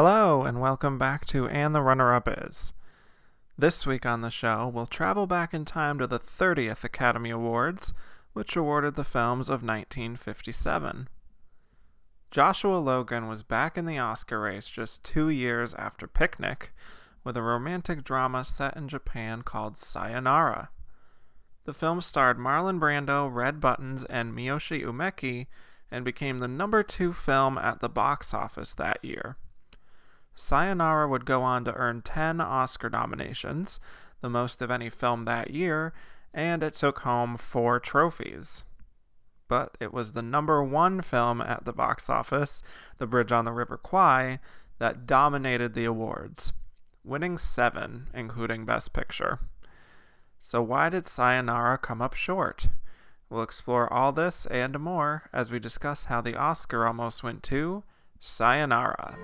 Hello, and welcome back to And the Runner-Up Is. This week on the show, we'll travel back in time to the 30th Academy Awards, which awarded the films of 1957. Joshua Logan was back in the Oscar race just 2 years after Picnic, with a romantic drama set in Japan called Sayonara. The film starred Marlon Brando, Red Buttons, and Miyoshi Umeki, and became the number 2 film at the box office that year. Sayonara would go on to earn 10 Oscar nominations, the most of any film that year, and it took home 4 trophies. But it was the number 1 film at the box office, The Bridge on the River Kwai, that dominated the awards, winning 7, including Best Picture. So why did Sayonara come up short? We'll explore all this and more as we discuss how the Oscar almost went to Sayonara.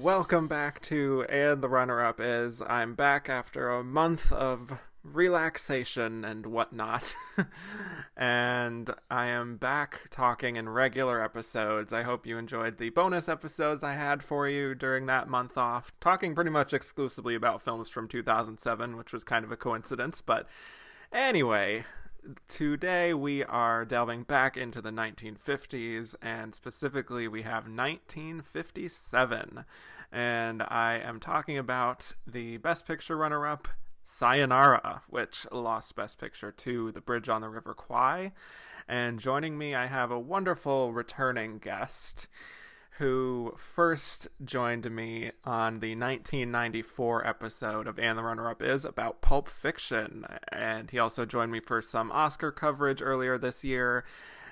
Welcome back to And the Runner-Up Is. I'm back after a month of relaxation and whatnot. And I am back talking in regular episodes. I hope you enjoyed the bonus episodes I had for you during that month off, talking pretty much exclusively about films from 2007, which was kind of a coincidence. But anyway, today we are delving back into the 1950s, and specifically we have 1957. And I am talking about the Best Picture runner-up, Sayonara, which lost Best Picture to The Bridge on the River Kwai. And joining me, I have a wonderful returning guest who first joined me on the 1994 episode of And the Runner-Up Is about Pulp Fiction. And he also joined me for some Oscar coverage earlier this year.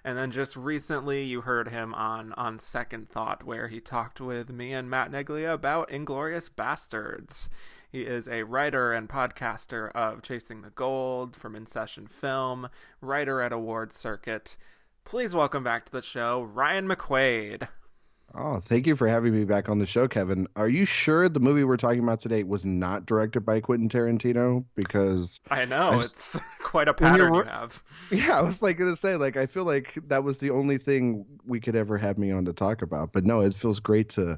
And then just recently you heard him on Second Thought, where he talked with me and Matt Neglia about Inglourious Bastards. He is a writer and podcaster of Chasing the Gold from InSession Film, writer at Awards Circuit. Please welcome back to the show, Ryan McQuade. Oh, thank you for having me back on the show, Kevin. Are you sure the movie we're talking about today was not directed by Quentin Tarantino? Because I know, it's quite a pattern you have. Yeah, I was going to say, I feel like that was the only thing we could ever have me on to talk about. But no, it feels great to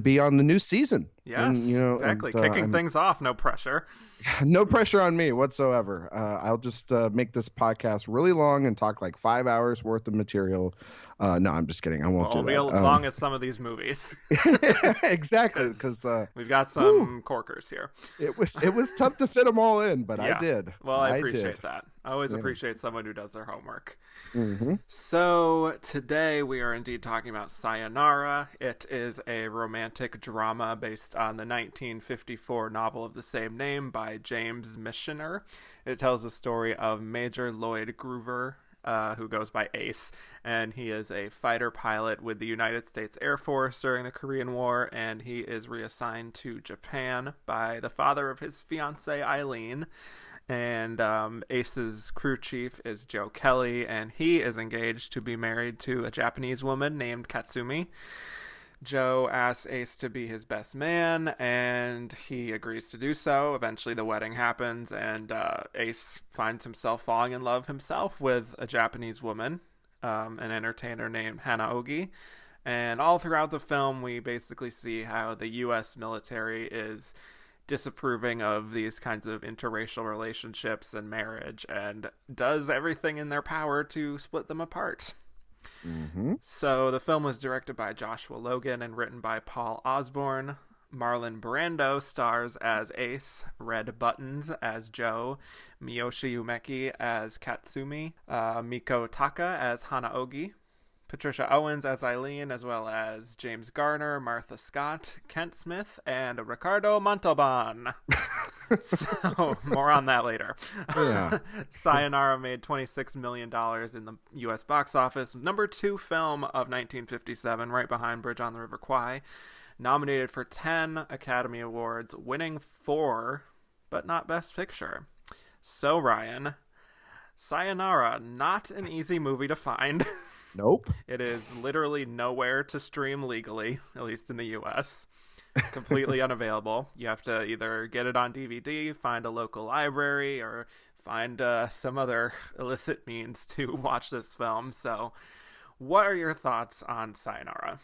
be on the new season. Yes, and, exactly. Kicking things off, no pressure. No pressure on me whatsoever. I'll just make this podcast really long and talk 5 hours worth of material. No, I'm just kidding. I won't do that. Only as long as some of these movies. Exactly, because we've got some corkers here. It was tough to fit them all in, but yeah. I did. Well, I appreciate that. I always appreciate someone who does their homework. Mm-hmm. So today we are indeed talking about Sayonara. It is a romantic drama based on the 1954 novel of the same name by James Michener. It tells the story of Major Lloyd Groover, who goes by Ace, and he is a fighter pilot with the United States Air Force during the Korean War, and he is reassigned to Japan by the father of his fiancée Eileen. And Ace's crew chief is Joe Kelly, and he is engaged to be married to a Japanese woman named Katsumi. Joe asks Ace to be his best man, and he agrees to do so. Eventually the wedding happens, and Ace finds himself falling in love himself with a Japanese woman, an entertainer named Hanaogi. And all throughout the film, we basically see how the U.S. military is disapproving of these kinds of interracial relationships and marriage, and does everything in their power to split them apart. Mm-hmm. So the film was directed by Joshua Logan and written by Paul Osborne. Marlon Brando stars as Ace, Red Buttons as Joe, Miyoshi Umeki as Katsumi, Miko Taka as Hanaogi, Patricia Owens as Eileen, as well as James Garner, Martha Scott, Kent Smith, and Ricardo Montalban. So, more on that later. Yeah. Sayonara made $26 million in the U.S. box office. Number 2 film of 1957, right behind Bridge on the River Kwai. Nominated for 10 Academy Awards, winning 4, but not Best Picture. So, Ryan, Sayonara, not an easy movie to find. Nope. It is literally nowhere to stream legally, at least in the US. Completely unavailable. You have to either get it on DVD, find a local library, or find some other illicit means to watch this film. So, what are your thoughts on Sayonara?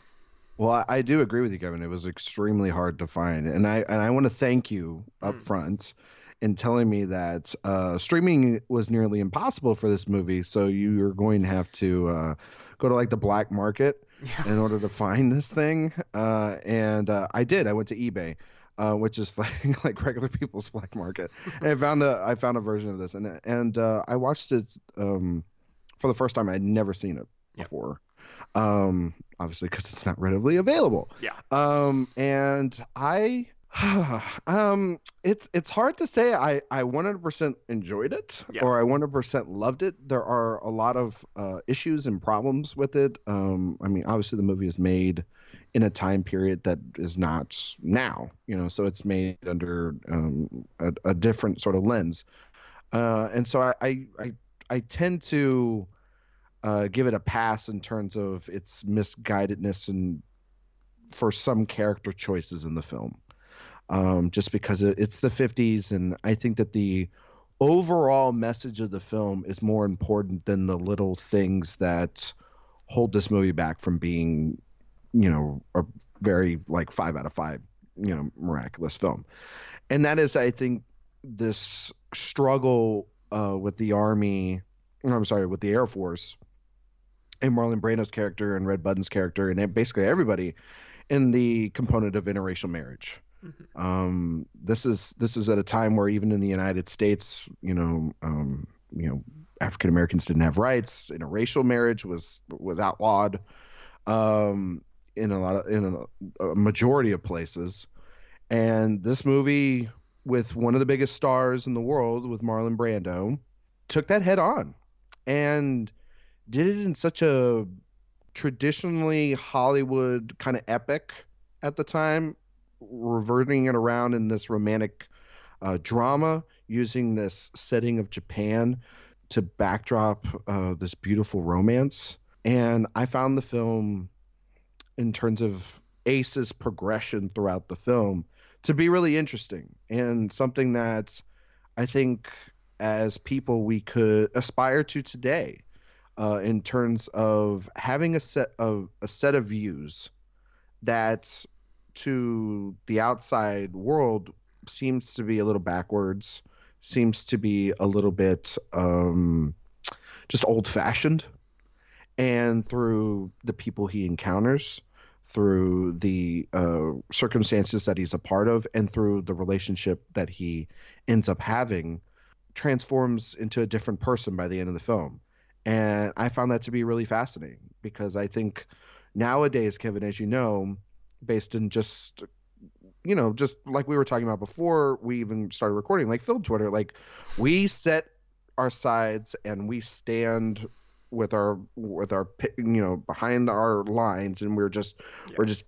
Well, I do agree with you, Kevin. It was extremely hard to find, and I want to thank you up front in telling me that streaming was nearly impossible for this movie. So you're going to have to go to like the black market in order to find this thing. And I did. I went to eBay, which is like regular people's black market, and I found a version of this, and I watched it for the first time. I'd never seen it before. Obviously because it's not readily available. And I it's hard to say I 100% enjoyed it or I 100% loved it. There are a lot of issues and problems with it. I mean, obviously the movie is made in a time period that is not now, so it's made under a different sort of lens. And so I tend to give it a pass in terms of its misguidedness and for some character choices in the film, just because it's the 50s, and I think that the overall message of the film is more important than the little things that hold this movie back from being, a very 5 out of 5, miraculous film. And that is, I think, this struggle with the Army, with the Air Force, and Marlon Brando's character and Red Button's character and basically everybody in the component of interracial marriage. This is at a time where even in the United States, African Americans didn't have rights. Interracial marriage was outlawed in a majority of places. And this movie, with one of the biggest stars in the world, with Marlon Brando, took that head on and did it in such a traditionally Hollywood kind of epic at the time, reverting it around in this romantic drama, using this setting of Japan to backdrop this beautiful romance. And I found the film, in terms of Ace's progression throughout the film, to be really interesting and something that I think as people we could aspire to today. In terms of having a set of views that to the outside world seems to be a little backwards, seems to be a little bit just old-fashioned, and through the people he encounters, through the circumstances that he's a part of, and through the relationship that he ends up having, transforms into a different person by the end of the film. And I found that to be really fascinating because I think nowadays, Kevin, as you know, based in just like we were talking about before we even started recording, like film Twitter, like we set our sides and we stand with our behind our lines, and we're just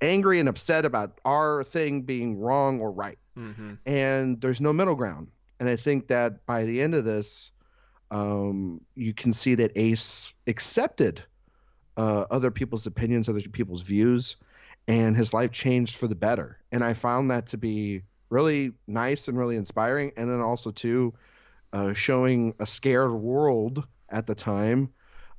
angry and upset about our thing being wrong or right. And there's no middle ground. And I think that by the end of this, you can see that Ace accepted other people's opinions, other people's views, and his life changed for the better. And I found that to be really nice and really inspiring. And then also too, showing a scared world at the time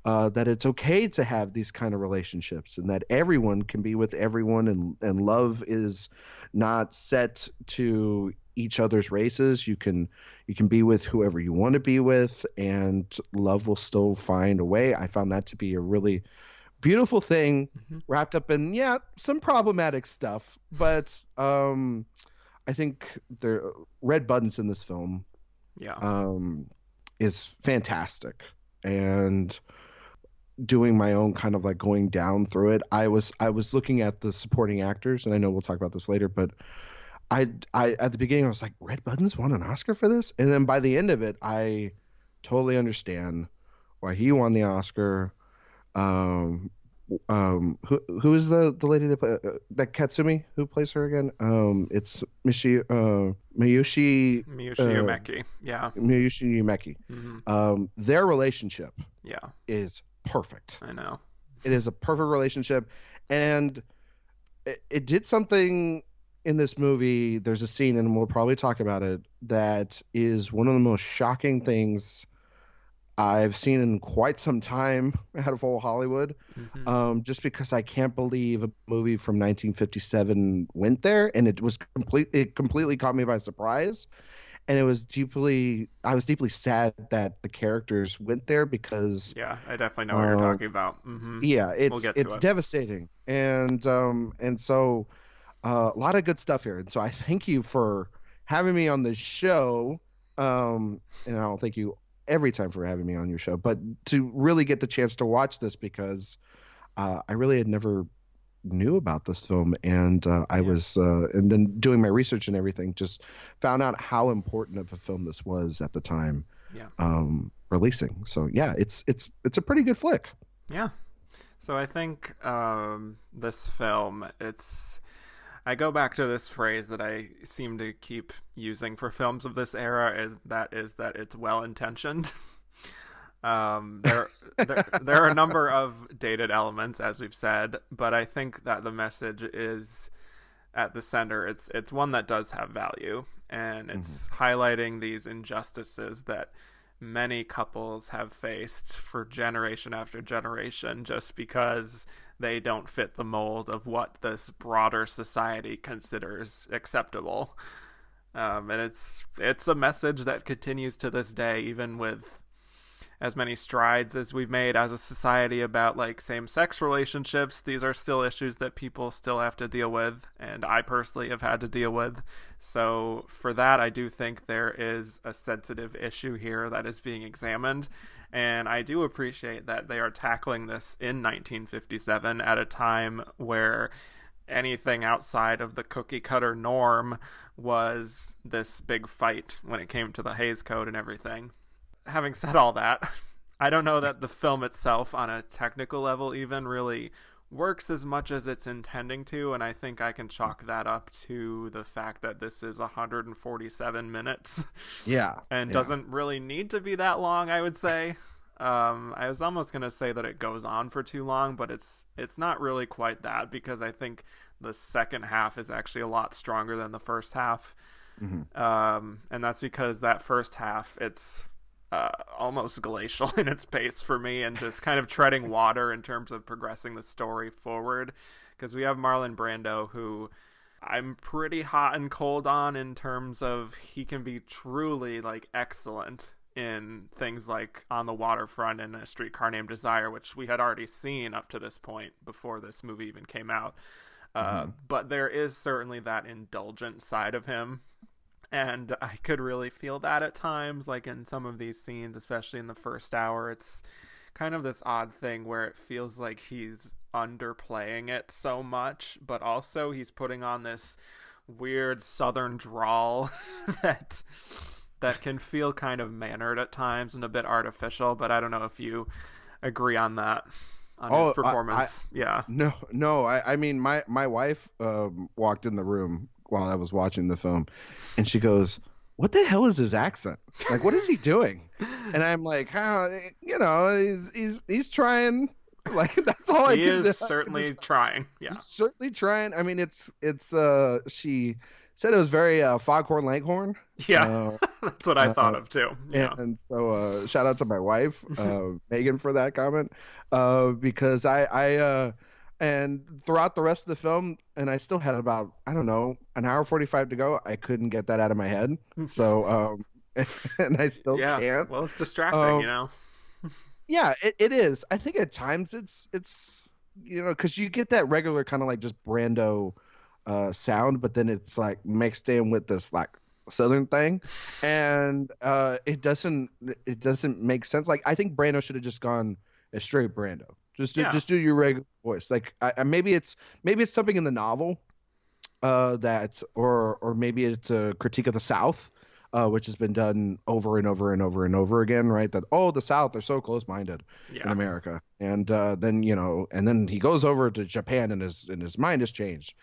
that it's okay to have these kind of relationships, and that everyone can be with everyone, and love is not set to each other's races. You can be with whoever you want to be with, and love will still find a way. I found that to be a really beautiful thing, wrapped up in some problematic stuff, but I think the Red Button's in this film is fantastic. And doing my own kind of like going down through it, I was looking at the supporting actors, and I know we'll talk about this later, but I at the beginning I was like, Red Button's won an Oscar for this? And then by the end of it, I totally understand why he won the Oscar. who is the lady that that Katsumi, who plays her again? It's Miyushi Miyoshi Umeki. Yeah. Miyushi Umeki. Hmm. Their relationship Yeah. is perfect. I know. It is a perfect relationship, and it did something in this movie. There's a scene, and we'll probably talk about it, that is one of the most shocking things I've seen in quite some time out of old Hollywood. Hmm. Just because I can't believe a movie from 1957 went there, and it completely caught me by surprise. And I was deeply sad that the characters went there because, Yeah, I definitely know what you're talking about. yeah, We'll get to it's it. devastating, and so a lot of good stuff here. And so I thank you for having me on the show. And I don't thank you every time for having me on your show, but to really get the chance to watch this because I really had never knew about this film, and I Yeah. was and then doing my research and everything, just found out how important of a film this was at the time Yeah. releasing. So yeah, it's a pretty good flick. Yeah. So I think this film, I go back to this phrase that I seem to keep using for films of this era is that it's well intentioned. There are a number of dated elements, as we've said, but I think that the message is at the center. It's one that does have value, and it's highlighting these injustices that many couples have faced for generation after generation just because they don't fit the mold of what this broader society considers acceptable. And it's a message that continues to this day, even with as many strides as we've made as a society about like same-sex relationships. These are still issues that people still have to deal with, and I personally have had to deal with. So for that, I do think there is a sensitive issue here that is being examined, and I do appreciate that they are tackling this in 1957 at a time where anything outside of the cookie cutter norm was this big fight when it came to the Hays Code and everything. Having said all that, I don't know that the film itself, on a technical level even, really works as much as it's intending to, and I think I can chalk that up to the fact that this is 147 minutes. Yeah, And yeah. doesn't really need to be that long, I would say. I was almost going to say that it goes on for too long, but it's not really quite that, because I think the second half is actually a lot stronger than the first half. And that's because that first half, it's almost glacial in its pace for me, and just kind of treading water in terms of progressing the story forward, because we have Marlon Brando, who I'm pretty hot and cold on in terms of he can be truly like excellent in things like On the Waterfront and A Streetcar Named Desire, which we had already seen up to this point before this movie even came out. But there is certainly that indulgent side of him, and I could really feel that at times, like in some of these scenes, especially in the first hour. It's kind of this odd thing where it feels like he's underplaying it so much, but also he's putting on this weird southern drawl that can feel kind of mannered at times and a bit artificial. But I don't know if you agree on that, on his performance. Yeah. No. I mean, my wife walked in the room while I was watching the film, and she goes, "What the hell is his accent? Like, what is he doing?" And I'm like, he's trying. Like, that's all I can do. He is certainly trying. Yeah. He's certainly trying. I mean, it's she said it was very Foghorn Leghorn. Yeah. That's what I thought of too. Yeah. And so shout out to my wife, Megan, for that comment, because I and throughout the rest of the film, and I still had about, I don't know, an hour 45 to go, I couldn't get that out of my head. So and I still can't. Well, it's distracting, Yeah, it is. I think at times it's because you get that regular kind of like just Brando sound, but then it's like mixed in with this like southern thing, and it doesn't make sense. Like, I think Brando should have just gone as straight Brando. Just do your regular voice. Like, maybe it's something in the novel, that or maybe it's a critique of the South, which has been done over and over and over and over again, right? That, oh, the South, they're so close-minded in Yeah. America, and then and then he goes over to Japan, and his mind has changed.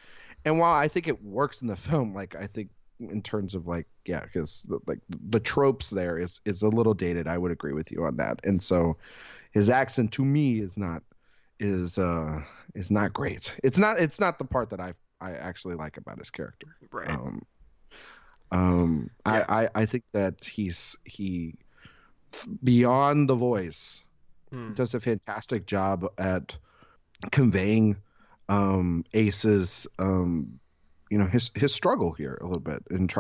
And while I think it works in the film, like I think in terms of like, yeah, because like the tropes there is a little dated. I would agree with you on that. And so his accent to me is not great. It's not the part that I actually like about his character. Right. Yeah. I think that he beyond the voice Mm. does a fantastic job at conveying Ace's his struggle here a little bit, and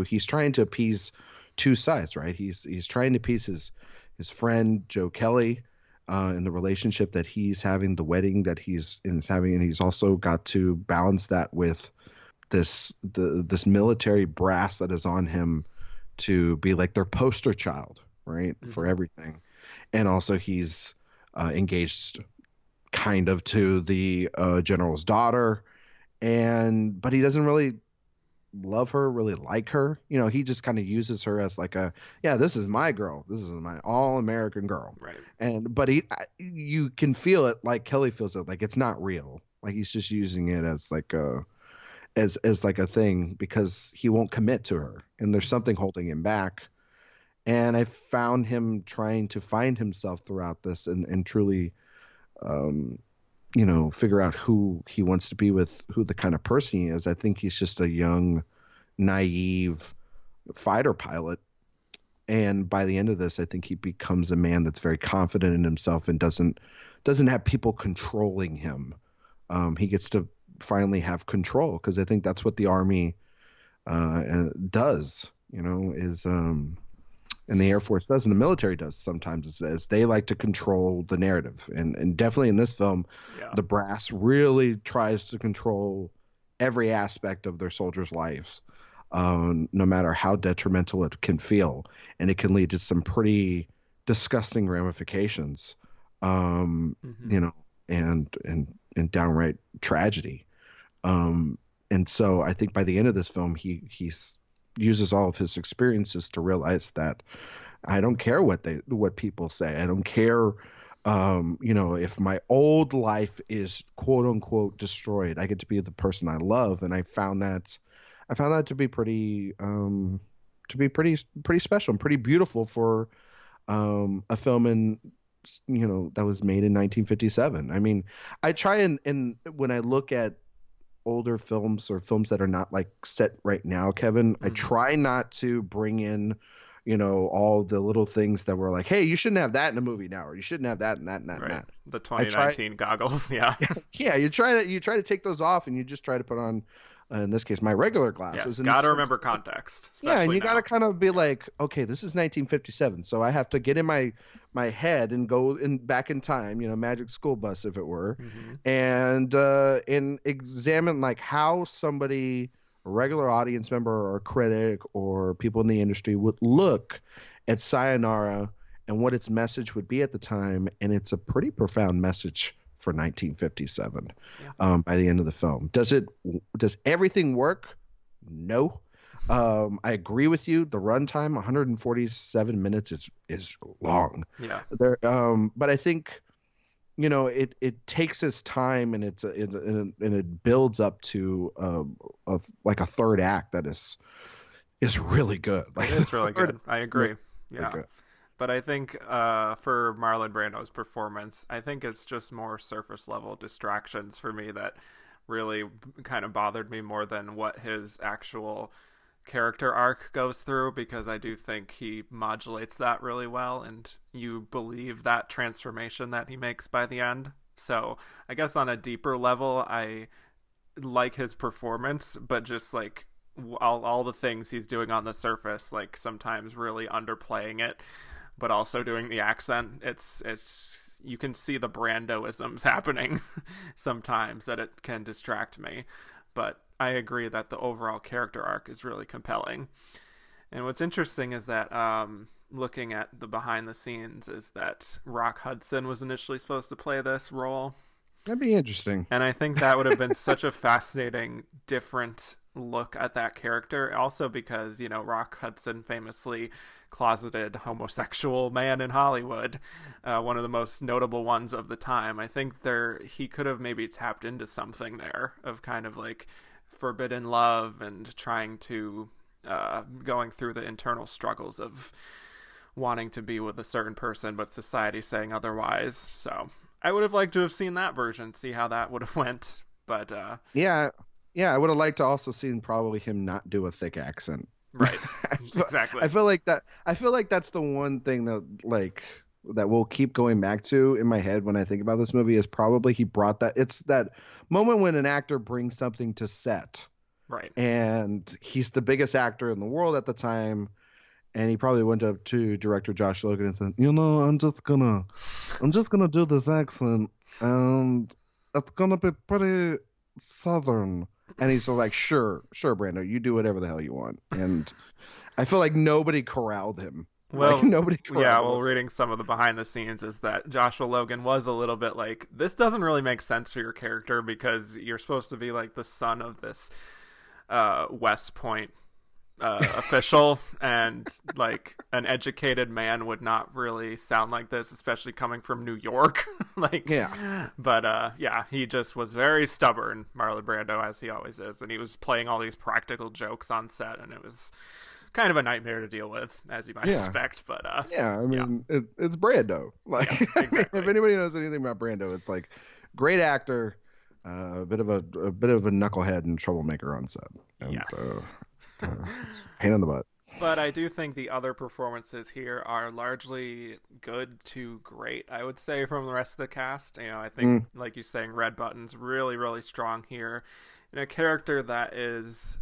he's trying to appease two sides, right? He's trying to appease his friend Joe Kelly in the relationship that he's having, the wedding that he's having, and he's also got to balance that with this military brass that is on him to be like their poster child, right, for everything. And also he's engaged kind of to the general's daughter, but he doesn't really love her, really like her. He just kind of uses her as like yeah, this is my girl, this is my all-American girl. Right. But you can feel it, like Kelly feels it, like it's not real, like he's just using it as like a thing because he won't commit to her, and there's something holding him back. And I found him trying to find himself throughout this, and truly figure out who he wants to be with, who the kind of person he is. I think he's just a young, naive fighter pilot. And by the end of this, I think he becomes a man that's very confident in himself and doesn't have people controlling him. He gets to finally have control, because I think that's what the Army does, and the Air Force does, and the military does sometimes, is they like to control the narrative. And definitely in this film, Yeah. the brass really tries to control every aspect of their soldiers' lives, no matter how detrimental it can feel. And it can lead to some pretty disgusting ramifications, and downright tragedy. And so I think by the end of this film, he uses all of his experiences to realize that I don't care what people say. I don't care, if my old life is quote unquote destroyed. I get to be the person I love, and I found that to be pretty special and pretty beautiful for a film that was made in 1957. I mean, I try and when I look at older films or films that are not like set right now, Kevin, I try not to bring in, all the little things that were like, hey, you shouldn't have that in a movie now, or you shouldn't have that and that and that Right. and that. The 2019 goggles. Yeah. Yeah, you try to take those off, and you just try to put on, in this case, my regular glasses. Yes, gotta remember context. Yeah, and you now. gotta kind of be like, okay, this is 1957, so I have to get in my head and go back in time, Magic School Bus, if it were, and examine like how somebody, a regular audience member or critic or people in the industry, would look at Sayonara and what its message would be at the time. And it's a pretty profound message for 1957. By the end of the film, does everything work? No. I agree with you. The runtime, 147 minutes, is long. Yeah. But I think, it takes its time, and it builds up to like a third act that is really good. Like, It's really good. I agree. Yeah. Good. But I think for Marlon Brando's performance, I think it's just more surface level distractions for me that really kind of bothered me more than what his actual character arc goes through, because I do think he modulates that really well, and you believe that transformation that he makes by the end. So I guess on a deeper level, I like his performance, but just like all the things he's doing on the surface, like sometimes really underplaying it, but also doing the accent. It's you can see the Brandoisms happening sometimes, that it can distract me. But I agree that the overall character arc is really compelling. And what's interesting is that looking at the behind the scenes is that Rock Hudson was initially supposed to play this role. That'd be interesting. And I think that would have been such a fascinating, different look at that character. Also because, Rock Hudson, famously closeted homosexual man in Hollywood, one of the most notable ones of the time. I think he could have maybe tapped into something there of kind of like forbidden love and trying to going through the internal struggles of wanting to be with a certain person, but society saying otherwise. So I would have liked to have seen that version, see how that would have went. But Yeah, I would have liked to also seen probably him not do a thick accent. right, exactly. I feel like that. I feel like that's the one thing that we'll keep going back to in my head when I think about this movie is probably he brought that. It's that moment when an actor brings something to set, Right. and he's the biggest actor in the world at the time. And he probably went up to director Josh Logan and said, I'm just gonna do this accent, and it's gonna be pretty southern. And he's like, sure, Brando, you do whatever the hell you want. And I feel like nobody corralled him. Well, nobody corralled him. Reading some of the behind the scenes is that Joshua Logan was a little bit like, this doesn't really make sense for your character because you're supposed to be like the son of this West Point official, and like an educated man would not really sound like this, especially coming from New York. But he just was very stubborn, Marlon Brando, as he always is, and he was playing all these practical jokes on set, and it was kind of a nightmare to deal with, as you might expect. But it's Brando. Exactly. If anybody knows anything about Brando, it's like great actor, a bit of a knucklehead and troublemaker on set. And, yes. Pain in the butt. But I do think the other performances here are largely good to great, I would say, from the rest of the cast. I think, like you're saying, Red Button's really, really strong here. In a character that is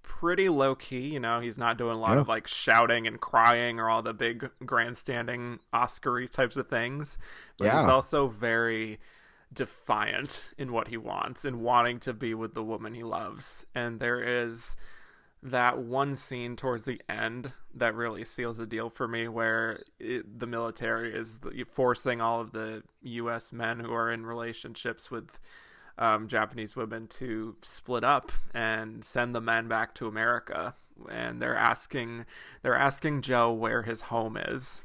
pretty low-key, he's not doing a lot of, like, shouting and crying or all the big grandstanding Oscar-y types of things. But he's also very defiant in what he wants and wanting to be with the woman he loves. And there is that one scene towards the end that really seals the deal for me, where the military is forcing all of the U.S. men who are in relationships with Japanese women to split up and send the men back to America. And they're asking Joe where his home is,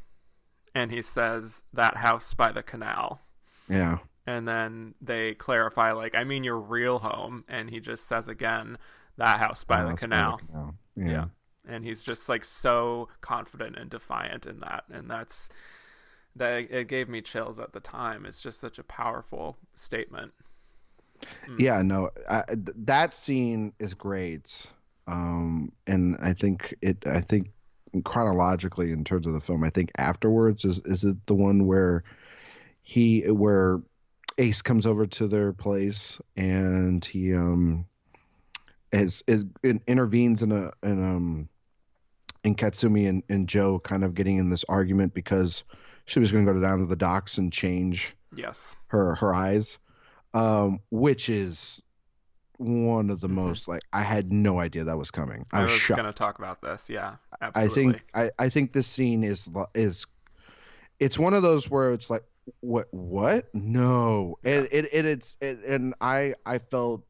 and he says, that house by the canal. Yeah. And then they clarify, like, I mean your real home, and he just says again, that house by the canal. Yeah. And he's just like so confident and defiant in that. And it gave me chills at the time. It's just such a powerful statement. Yeah, no, that scene is great. And I think chronologically in terms of the film, I think afterwards is it the one where Ace comes over to their place and he intervenes in Katsumi and Joe kind of getting in this argument because she was going to go down to the docks and change her eyes, which is one of the most, like, I had no idea that was coming. I was shocked. going to talk about this. Yeah, absolutely. I think this scene is it's one of those where it's like, what? No. Yeah. And I felt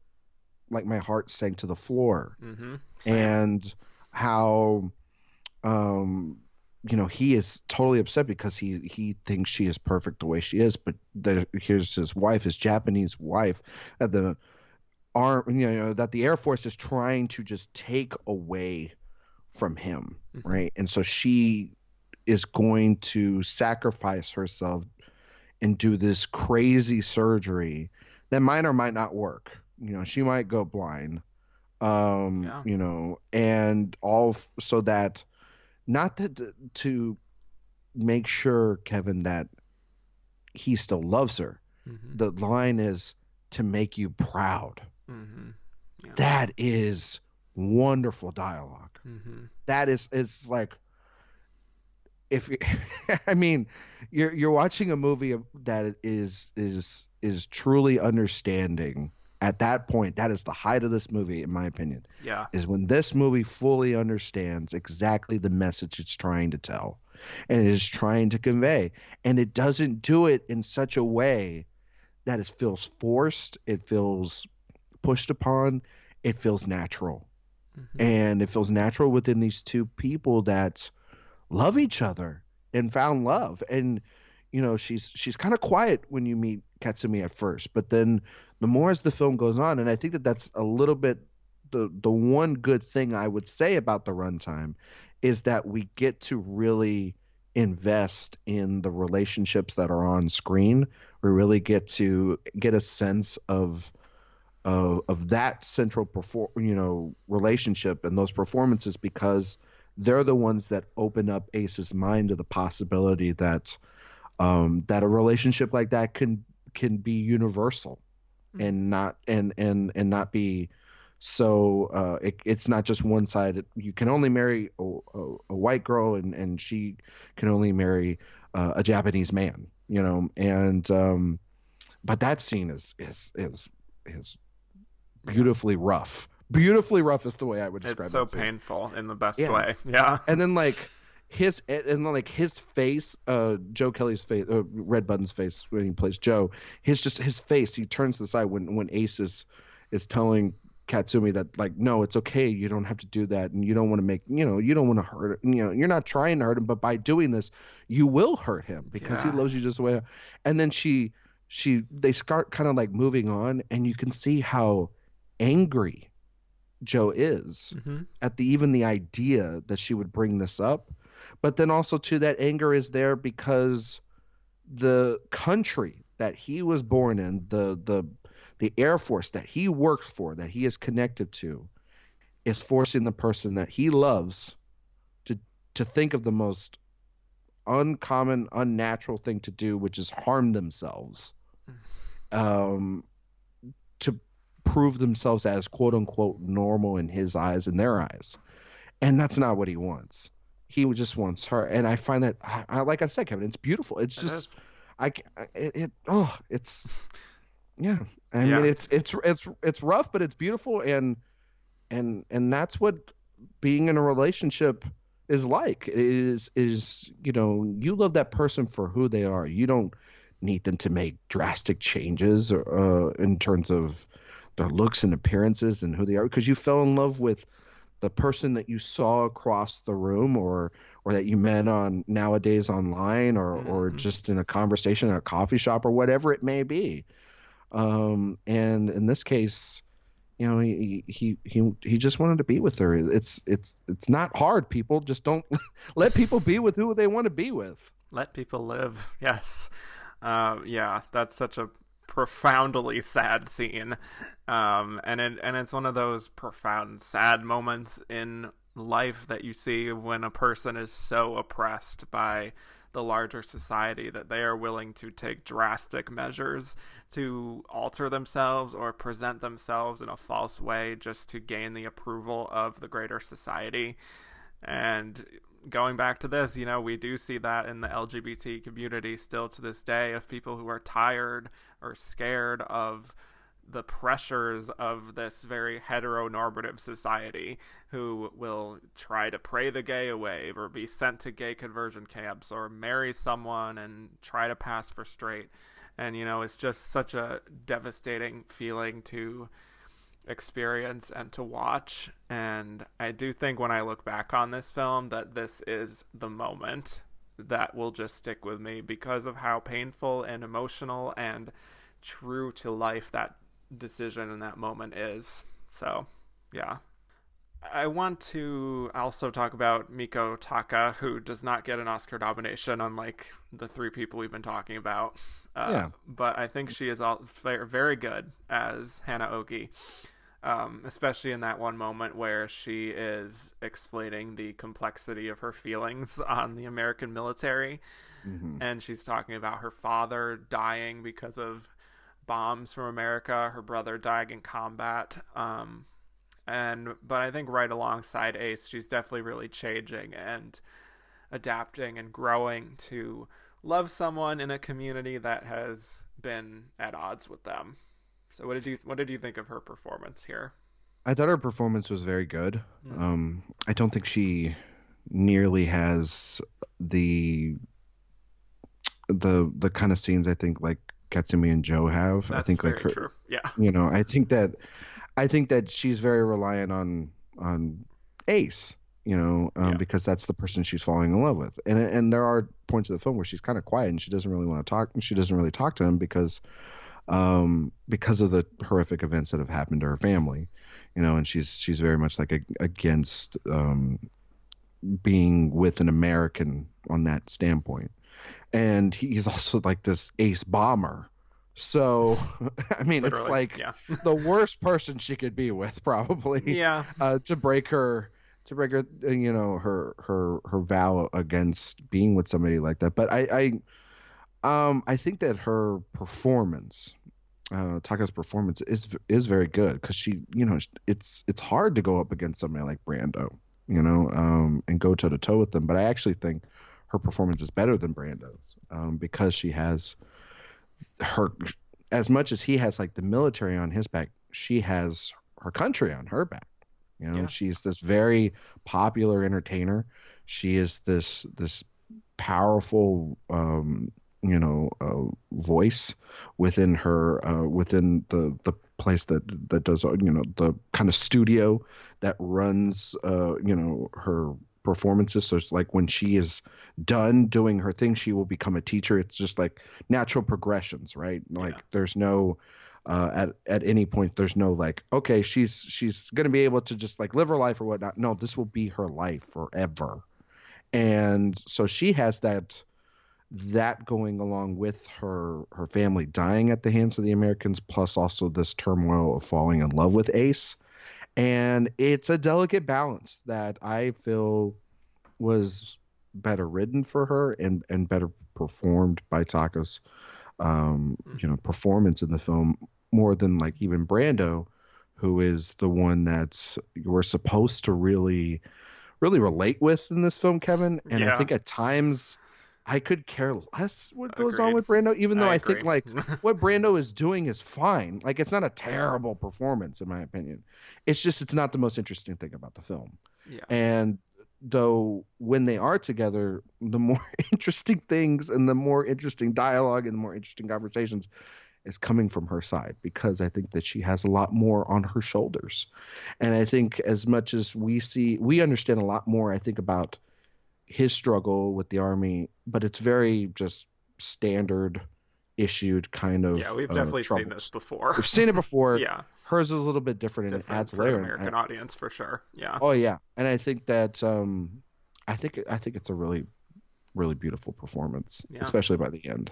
like my heart sank to the floor. And how he is totally upset because he thinks she is perfect the way she is, but here's his wife, his Japanese wife, that the Air Force is trying to just take away from him, right? And so she is going to sacrifice herself and do this crazy surgery that might or might not work. She might go blind, and all so that, not to make sure, Kevin, that he still loves her. The line is to make you proud. That is wonderful dialogue. That is, it's like, if I mean, you're watching a movie that is truly understanding. At that point, that is the height of this movie, in my opinion. Yeah. Is when this movie fully understands exactly the message it's trying to tell and it is trying to convey. And it doesn't do it in such a way that it feels forced, it feels pushed upon, it feels natural. Mm-hmm. and it feels natural within these two people that love each other and found love. And she's kind of quiet when you meet Katsumi at first, but then the more as the film goes on, and I think that that's a little bit the one good thing I would say about the runtime is that we get to really invest in the relationships that are on screen. We really get to get a sense of that central relationship and those performances, because they're the ones that open up Ace's mind to the possibility that that a relationship like that can be universal and not be so it's not just one sided. You can only marry a white girl, and she can only marry a Japanese man, and but that scene is beautifully rough. Beautifully rough is the way I would describe it. It's so painful in the best Yeah. way. Yeah. And then his face, Joe Kelly's face, Red Button's face when he plays Joe, his face, he turns to the side when Ace is telling Katsumi that, like, no, it's okay, you don't have to do that, and you don't want to make, you don't want to hurt, you're not trying to hurt him, but by doing this you will hurt him because he loves you just the way. And then they start kind of like moving on, and you can see how angry Joe is at even the idea that she would bring this up. But then also too, that anger is there because the country that he was born in, the Air Force that he works for, that he is connected to, is forcing the person that he loves to think of the most uncommon, unnatural thing to do, which is harm themselves, to prove themselves as quote unquote normal in his eyes, in their eyes. And that's not what he wants. He just wants her. And I find that, like I said, Kevin, it's beautiful. It's just, it's, yeah. I mean, it's rough, but it's beautiful. And that's what being in a relationship is like. It is, you love that person for who they are. You don't need them to make drastic changes in terms of their looks and appearances and who they are, because you fell in love with the person that you saw across the room, or that you met on nowadays online, or just in a conversation at a coffee shop, or whatever it may be. And in this case, he just wanted to be with her. It's not hard, people. Just don't let people be with who they want to be with. Let people live. Yes. Yeah, that's such a profoundly sad scene. And it's one of those profound sad moments in life that you see when a person is so oppressed by the larger society that they are willing to take drastic measures to alter themselves or present themselves in a false way just to gain the approval of the greater society. And going back to this, we do see that in the LGBT community still to this day, of people who are tired or scared of the pressures of this very heteronormative society, who will try to pray the gay away, or be sent to gay conversion camps, or marry someone and try to pass for straight. And, it's just such a devastating feeling to experience and to watch. And I do think when I look back on this film that this is the moment that will just stick with me because of how painful and emotional and true to life that decision in that moment is. So yeah, I want to also talk about Miko Taka, who does not get an Oscar nomination, unlike the three people we've been talking about. But I think she is all very good as Hana Ogi, especially in that one moment where she is explaining the complexity of her feelings on the American military. And she's talking about her father dying because of bombs from America, her brother dying in combat. But I think right alongside Ace, she's definitely really changing and adapting and growing to love someone in a community that has been at odds with them. So what did you think of her performance here? I thought her performance was very good. I don't think she nearly has the kind of scenes I think like Katsumi and Joe have. That's I think very like her, true. Yeah. I think that she's very reliant on Ace, Yeah. because that's the person she's falling in love with. And there are points of the film where she's kind of quiet and she doesn't really want to talk. And she doesn't really talk to him because of the horrific events that have happened to her family, and she's very much like against being with an American on that standpoint. And he's also like this ace bomber. So, I mean, it's Literally, like yeah. the worst person she could be with, probably, Yeah. to break her, her vow against being with somebody like that. But I think that her performance, Taka's performance is very good because she, it's hard to go up against somebody like Brando, and go toe to toe with them. But I actually think her performance is better than Brando's, because she has her, as much as he has like the military on his back, she has her country on her back. Yeah. She's this very popular entertainer. She is this powerful, voice within her, within the place that does, the kind of studio that runs, her performances. So it's like when she is done doing her thing, she will become a teacher. It's just like natural progressions, right? Like Yeah. there's no, at any point there's no like, okay, she's going to be able to just like live her life or whatnot. No, this will be her life forever. And so she has that going along with her family dying at the hands of the Americans, plus also this turmoil of falling in love with Ace. And it's a delicate balance that I feel was better written for her and better performed by Taka's, performance in the film, more than like even Brando, who is the one that's we're supposed to really really relate with in this film, Kevin. And I Yeah. think at times I could care less what goes on Agreed. with Brando, even though I I agree. think like what Brando is doing is fine. Like it's not a terrible performance in my opinion. It's just it's not the most interesting thing about the film. Yeah. And though when they are together, the more interesting things and the more interesting dialogue and the more interesting conversations is coming from her side, because I think that she has a lot more on her shoulders. And I think as much as we understand a lot more, I think, about his struggle with the army, but it's very just standard issued kind Yeah, of we've definitely seen this troubles. before. We've seen it before. Yeah. Hers is a little bit different and it Different adds a for an layer. American audience for sure. Yeah. Oh yeah, and I think that I think it's a really really beautiful performance, Yeah. especially by the end.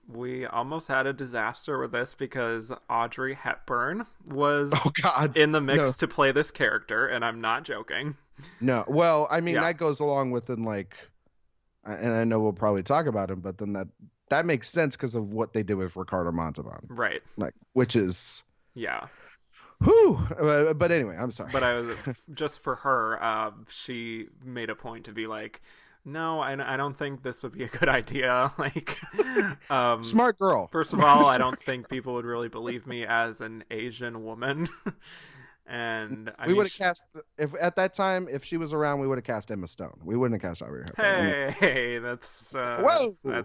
We almost had a disaster with this because Audrey Hepburn was Oh God, in the mix no. to play this character, and I'm not joking. No, well, I mean Yeah. that goes along with in like, and I know we'll probably talk about him, but then that makes sense because of what they did with Ricardo Montalban, Right. like which is, Yeah. whew. But anyway, I'm sorry. But I was just for her. She made a point to be like, "No, I don't think this would be a good idea." Like, Smart girl. first of all, I don't think people would really believe me as an Asian woman. And I We mean, would have cast if at that time if she was around, we would have cast Emma Stone. We wouldn't have cast Audrey Hepburn. hey, that's Whoa, hey.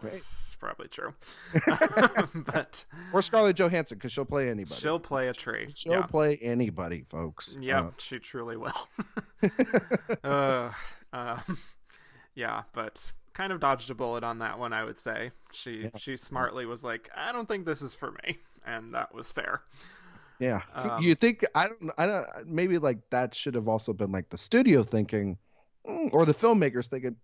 probably true. But Or Scarlett Johansson, because she'll play anybody. she'll play a tree. She'll play anybody, folks. Yep, she truly will. Yeah, but kind of dodged a bullet on that one, I would say. She smartly was like, I don't think this is for me, and that was fair. Yeah. You think I don't maybe like that should have also been like the studio thinking, or the filmmakers thinking,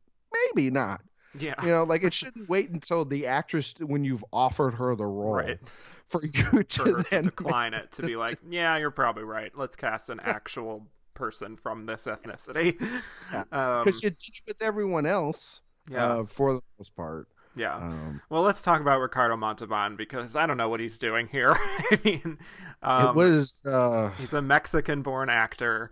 maybe not. Yeah. Like it shouldn't wait until the actress when you've offered her the role Right. for you to For her then to decline it, to be like, yeah, you're probably right. Let's cast an actual person from this ethnicity. because you did it with everyone else, Yeah. for the most part. Yeah. Well, let's talk about Ricardo Montalban because I don't know what he's doing here. I mean, It was he's a Mexican-born actor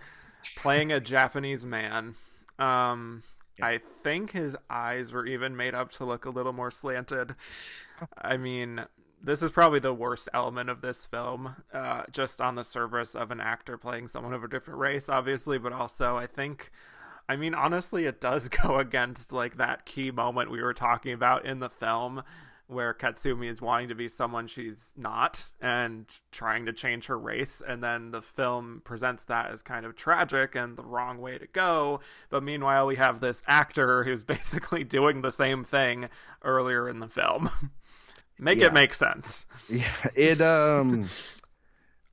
playing a Japanese man. I think his eyes were even made up to look a little more slanted. I mean, this is probably the worst element of this film, just on the surface of an actor playing someone of a different race, obviously, but also I mean, honestly, it does go against like that key moment we were talking about in the film where Katsumi is wanting to be someone she's not and trying to change her race, and then the film presents that as kind of tragic and the wrong way to go. But meanwhile, we have this actor who's basically doing the same thing earlier in the film. It make sense. Yeah,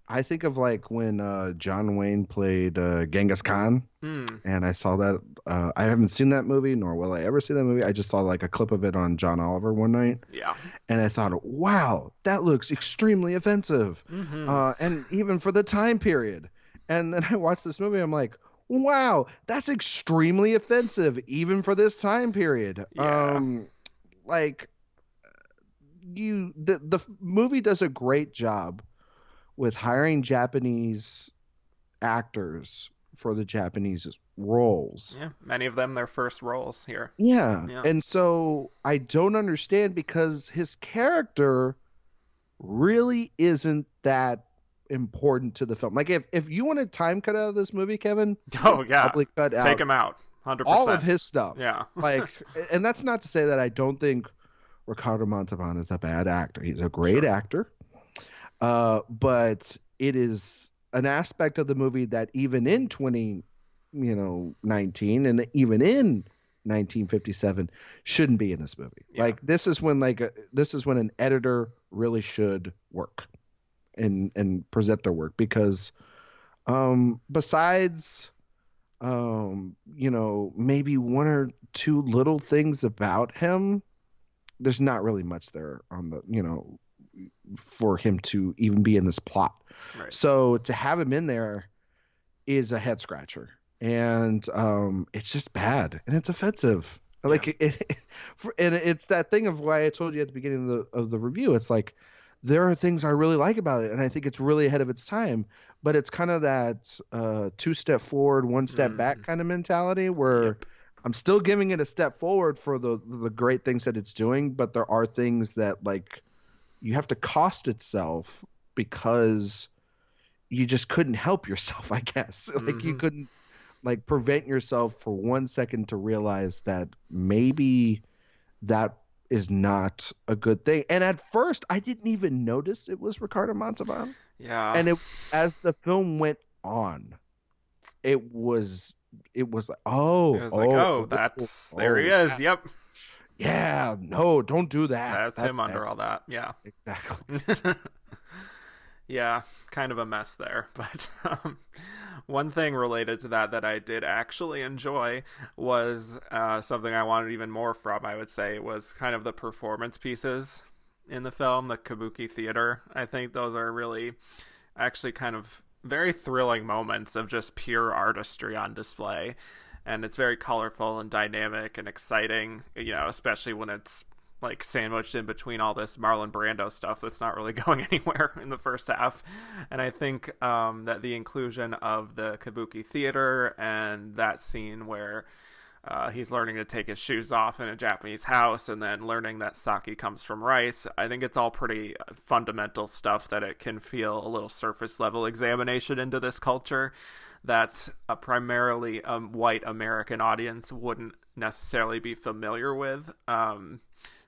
I think of like when John Wayne played Genghis Khan, and I saw that. I haven't seen that movie, nor will I ever see that movie. I just saw like a clip of it on John Oliver one night. Yeah. And I thought, wow, that looks extremely offensive. And even for the time period. And then I watched this movie, I'm like, wow, that's extremely offensive, even for this time period. Yeah. The movie does a great job with hiring Japanese actors for the Japanese roles. Yeah, many of them their first roles here. Yeah. And so I don't understand, because his character really isn't that important to the film. Like if you want a time cut out of this movie, Kevin, probably cut out take him out 100%. all of his stuff. Yeah. Like, and that's not to say that I don't think Ricardo Montalban is a bad actor. He's a great actor. But it is an aspect of the movie that even in 2019 and even in 1957 shouldn't be in this movie. Yeah. Like this is when an editor really should work and present their work, because besides maybe one or two little things about him, there's not really much there on the for him to even be in this plot. Right. So to have him in there is a head scratcher, and it's just bad and it's offensive. Yeah. Like and it's that thing of why I told you at the beginning of the review. It's like there are things I really like about it, and I think it's really ahead of its time. But it's kind of that 2-step forward, 1-step back kind of mentality where I'm still giving it a step forward for the great things that it's doing, but there are things that like you have to cost itself because you just couldn't help yourself, I guess. Like you couldn't like prevent yourself for 1 second to realize that maybe that is not a good thing. And at first I didn't even notice it was Ricardo Montalban. Yeah. And it was, as the film went on, it was like, there he is. Yep. Yeah, no, don't do that. That's him under all that. Yeah, exactly. Yeah, kind of a mess there. But one thing related to that I did actually enjoy was something I wanted even more from, I would say, was kind of the performance pieces in the film, the kabuki theater. I think those are really actually kind of very thrilling moments of just pure artistry on display. And it's very colorful and dynamic and exciting, especially when it's like sandwiched in between all this Marlon Brando stuff that's not really going anywhere in the first half. And I think that the inclusion of the kabuki theater and that scene where he's learning to take his shoes off in a Japanese house and then learning that sake comes from rice, I think it's all pretty fundamental stuff that it can feel a little surface level examination into this culture that a primarily white American audience wouldn't necessarily be familiar with.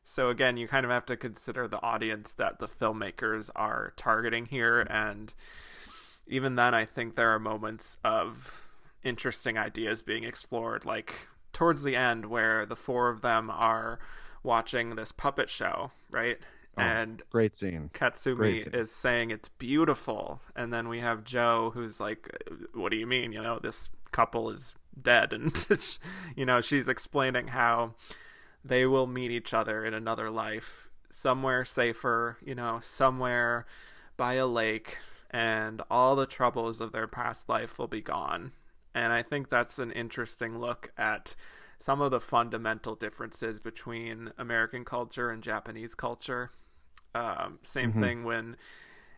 So again, you kind of have to consider the audience that the filmmakers are targeting here. And even then, I think there are moments of interesting ideas being explored, like towards the end where the four of them are watching this puppet show, right? And great scene. Katsumi is saying it's beautiful, and then we have Joe who's like, what do you mean, this couple is dead? And she's explaining how they will meet each other in another life, somewhere safer, somewhere by a lake, and all the troubles of their past life will be gone. And I think that's an interesting look at some of the fundamental differences between American culture and Japanese culture. Same thing when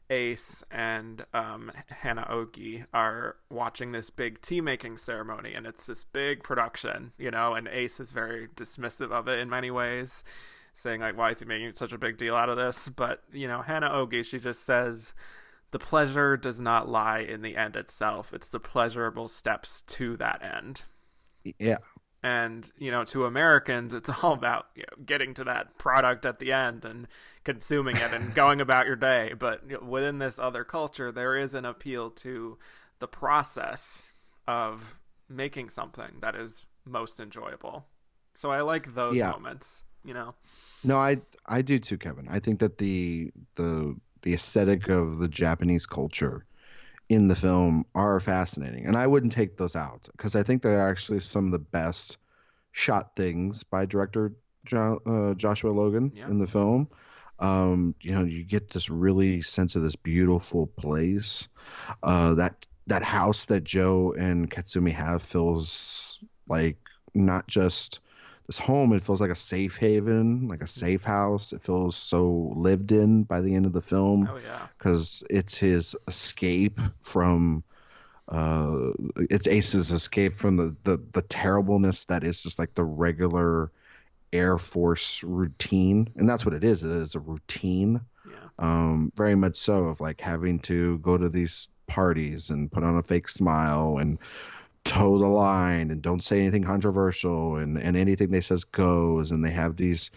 Ace and Hanaoki are watching this big tea making ceremony, and it's this big production, and Ace is very dismissive of it in many ways, saying like, why is he making such a big deal out of this? But Hanaoki, she just says the pleasure does not lie in the end itself, it's the pleasurable steps to that end. Yeah. And, to Americans, it's all about getting to that product at the end and consuming it and going about your day. But within this other culture, there is an appeal to the process of making something that is most enjoyable. So I like those moments. No, I do too, Kevin. I think that the aesthetic of the Japanese culture in the film are fascinating, and I wouldn't take those out because I think they're actually some of the best shot things by director Joshua Logan in the film. You get this really sense of this beautiful place. That house that Joe and Katsumi have feels like not just this home, it feels like a safe haven, like a safe house. It feels so lived in by the end of the film. Oh yeah, because it's his escape from it's Ace's escape from the terribleness that is just like the regular Air Force routine, and that's what it is. It is a routine. Very much so, of like having to go to these parties and put on a fake smile and toe the line and don't say anything controversial, and anything they says goes, and they have these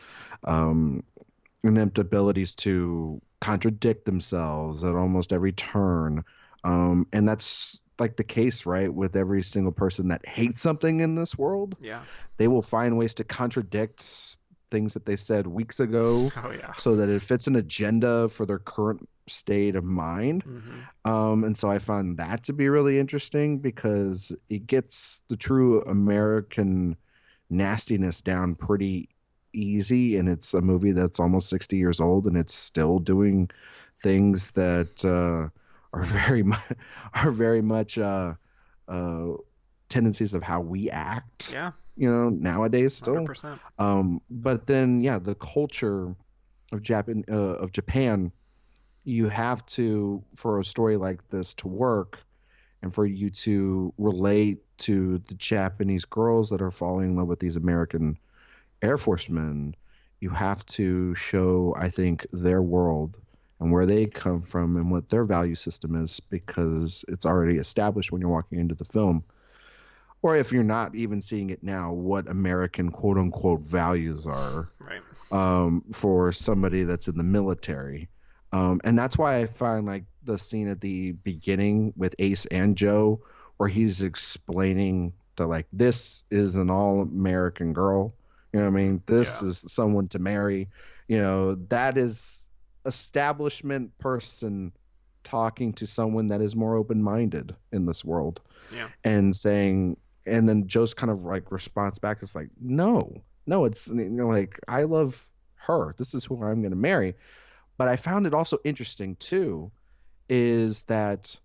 inept abilities to contradict themselves at almost every turn. And that's like the case, right, with every single person that hates something in this world. Yeah. They will find ways to contradict things that they said weeks ago so that it fits an agenda for their current state of mind. And so I find that to be really interesting because it gets the true American nastiness down pretty easy, and it's a movie that's almost 60 years old and it's still doing things that are very much tendencies of how we act nowadays still. 100%. But then the culture of Japan, you have to, for a story like this to work and for you to relate to the Japanese girls that are falling in love with these American Air Force men, you have to show, I think, their world and where they come from and what their value system is, because it's already established when you're walking into the film. Or if you're not even seeing it now, what American quote unquote values are for somebody that's in the military. And that's why I find like the scene at the beginning with Ace and Joe, where he's explaining that like, this is an all American girl. You know what I mean? This is someone to marry. That is establishment person talking to someone that is more open-minded in this world. And saying, and then Joe's kind of like response back is like, no, it's like, I love her. This is who I'm going to marry. But I found it also interesting too, is that,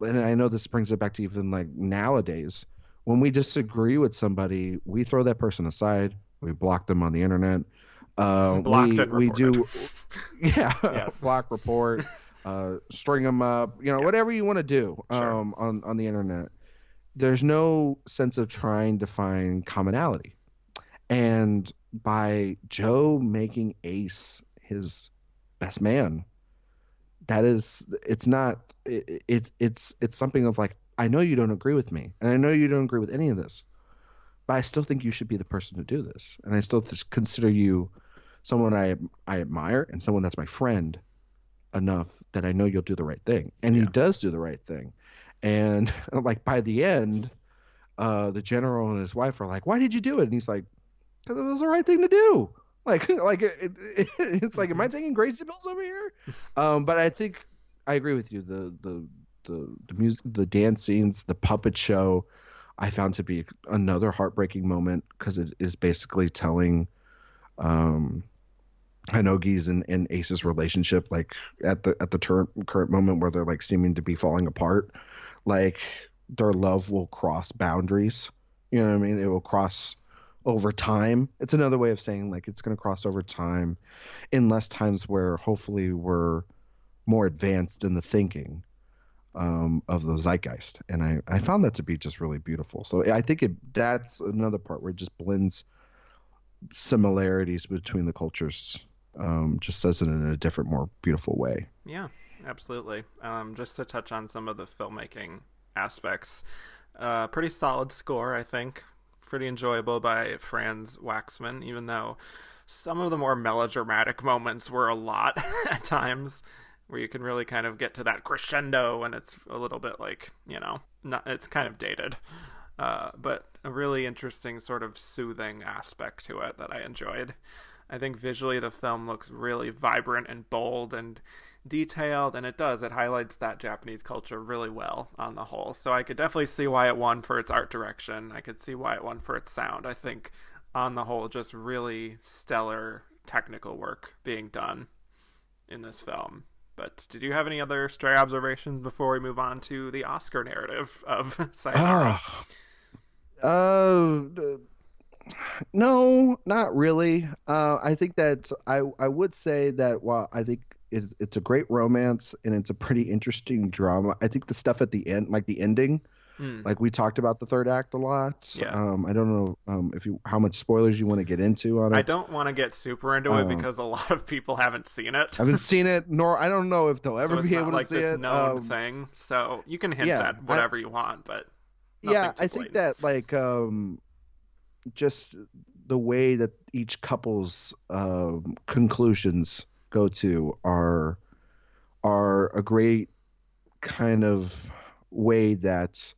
and I know this brings it back to even like nowadays, when we disagree with somebody, we throw that person aside. We block them on the internet. We do, block, report, string them up, whatever you want to do on the internet. There's no sense of trying to find commonality. And by Joe making Ace his best man, it's something of like, I know you don't agree with me, and I know you don't agree with any of this, but I still think you should be the person to do this, and I still consider you someone I admire and someone that's my friend enough that I know you'll do the right thing. And he does do the right thing. And like by the end, the general and his wife are like, "Why did you do it?" And he's like, "Because it was the right thing to do." It's like, am I taking crazy pills over here? But I think I agree with you. The music, the dance scenes, the puppet show, I found to be another heartbreaking moment, because it is basically telling Hanogi's and Ace's relationship, like at the current moment where they're like seeming to be falling apart, like their love will cross boundaries. You know what I mean? It will cross over time. It's another way of saying like it's going to cross over time in less times where hopefully we're more advanced in the thinking of the zeitgeist. And I found that to be just really beautiful. So I think that's another part where it just blends similarities between the cultures, just says it in a different, more beautiful way. Yeah, absolutely. Just to touch on some of the filmmaking aspects, pretty solid score, I think. pretty enjoyable by Franz Waxman, even though some of the more melodramatic moments were a lot at times, where you can really kind of get to that crescendo, and it's a little bit like, not, it's kind of dated. But a really interesting sort of soothing aspect to it that I enjoyed. I think visually the film looks really vibrant and bold and detailed, and it highlights that Japanese culture really well on the whole. So I could definitely see why it won for its art direction. I could see why it won for its sound. I think on the whole, just really stellar technical work being done in this film. But did you have any other stray observations before we move on to the Oscar narrative of Sayonara? No, not really. I think that I would say that while I think it's a great romance and it's a pretty interesting drama, I think the stuff at the end, like the ending, like we talked about the third act a lot. Yeah. I don't know how much spoilers you want to get into on it. I don't want to get super into it because a lot of people haven't seen it. I haven't seen it, nor I don't know if they'll ever be able to see it. It's not like this known thing, so you can hint at whatever you want, but I think that like just the way that each couple's conclusions go to are a great kind of way that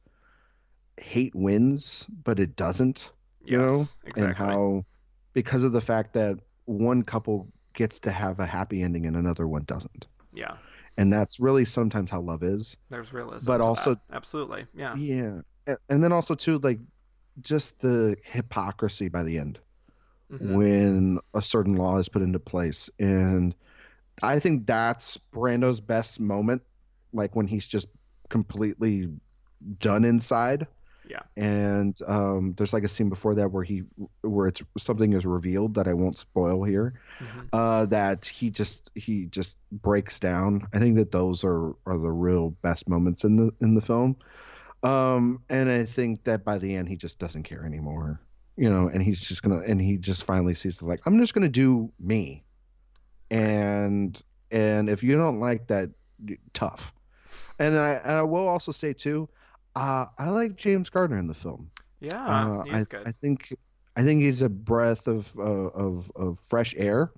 hate wins, but it doesn't, exactly. And how, because of the fact that one couple gets to have a happy ending and another one doesn't. Yeah. And that's really sometimes how love is. There's realism. But also, that. Absolutely. Yeah. Yeah. And then also too, like just the hypocrisy by the end when a certain law is put into place. And I think that's Brando's best moment, like when he's just completely done inside. Yeah. And there's like a scene before that where it's something is revealed that I won't spoil here, that he just breaks down. I think that those are the real best moments in the film. And I think that by the end he just doesn't care anymore, and he just finally sees like, I'm just gonna do me, and if you don't like that, tough. And I will also say too, I like James Garner in the film. Yeah, he's good. I think he's a breath of fresh air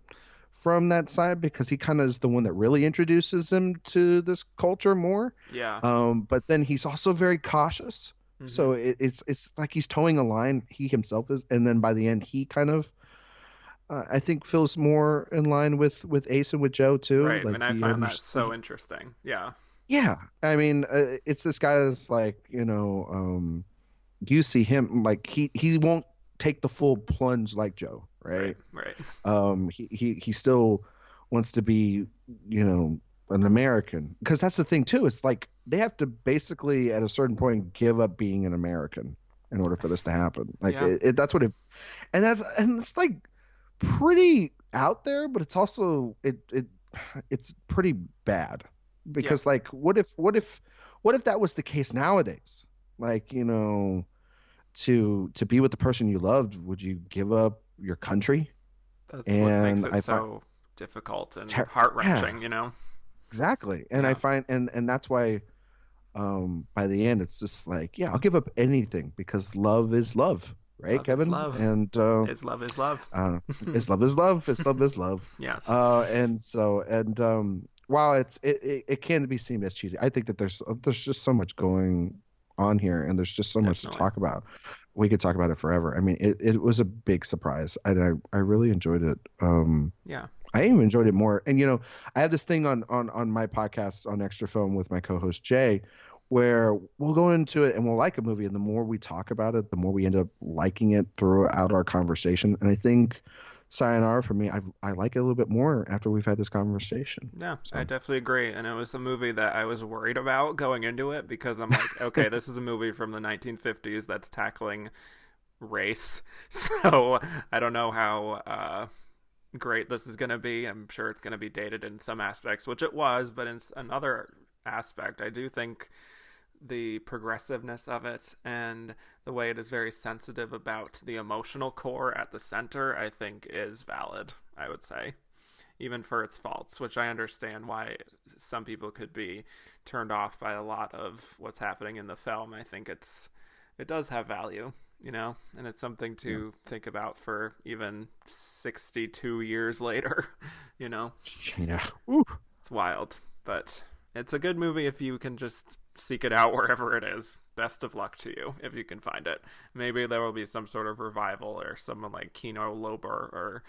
from that side, because he kind of is the one that really introduces him to this culture more. Yeah. But then he's also very cautious. So it's like he's towing a line, he himself is, and then by the end he kind of I think feels more in line with Ace and with Joe too. Right, like, and I find that so interesting. Yeah. Yeah, I mean, it's this guy that's like, you see him like he won't take the full plunge like Joe, right? Right. He still wants to be, an American, because that's the thing too. It's like they have to basically at a certain point give up being an American in order for this to happen. Like that's what it, and it's like pretty out there, but it's also it's pretty bad, because like what if that was the case nowadays? Like, to be with the person you loved, would you give up your country? That's what makes it so difficult and heart-wrenching, Exactly. And I find and that's why by the end it's just like, I'll give up anything, because love is love, right, love Kevin? Is love. And it's love is love. It's love is love. It's love is love. Yes. While it can be seen as cheesy, I think that there's just so much going on here, and there's just so much to talk about. We could talk about it forever. I mean, it was a big surprise, and I really enjoyed it. I even enjoyed it more. And I have this thing on my podcast on Extra Film with my co-host Jay, where we'll go into it and we'll like a movie, and the more we talk about it, the more we end up liking it throughout our conversation. And I think Sayonara, for me, I like it a little bit more after we've had this conversation. Yeah, so. I definitely agree. And it was a movie that I was worried about going into it, because I'm like, okay, this is a movie from the 1950s that's tackling race. So I don't know how great this is going to be. I'm sure it's going to be dated in some aspects, which it was, but in another aspect, I do think the progressiveness of it and the way it is very sensitive about the emotional core at the center, I think is valid, I would say, even for its faults, which I understand why some people could be turned off by a lot of what's happening in the film. I think it does have value. and it's something to think about for even 62 years later, you know. Yeah. Ooh. It's wild, but it's a good movie if you can just seek it out wherever it is. Best of luck to you if you can find it. Maybe there will be some sort of revival or someone like Kino Lorber or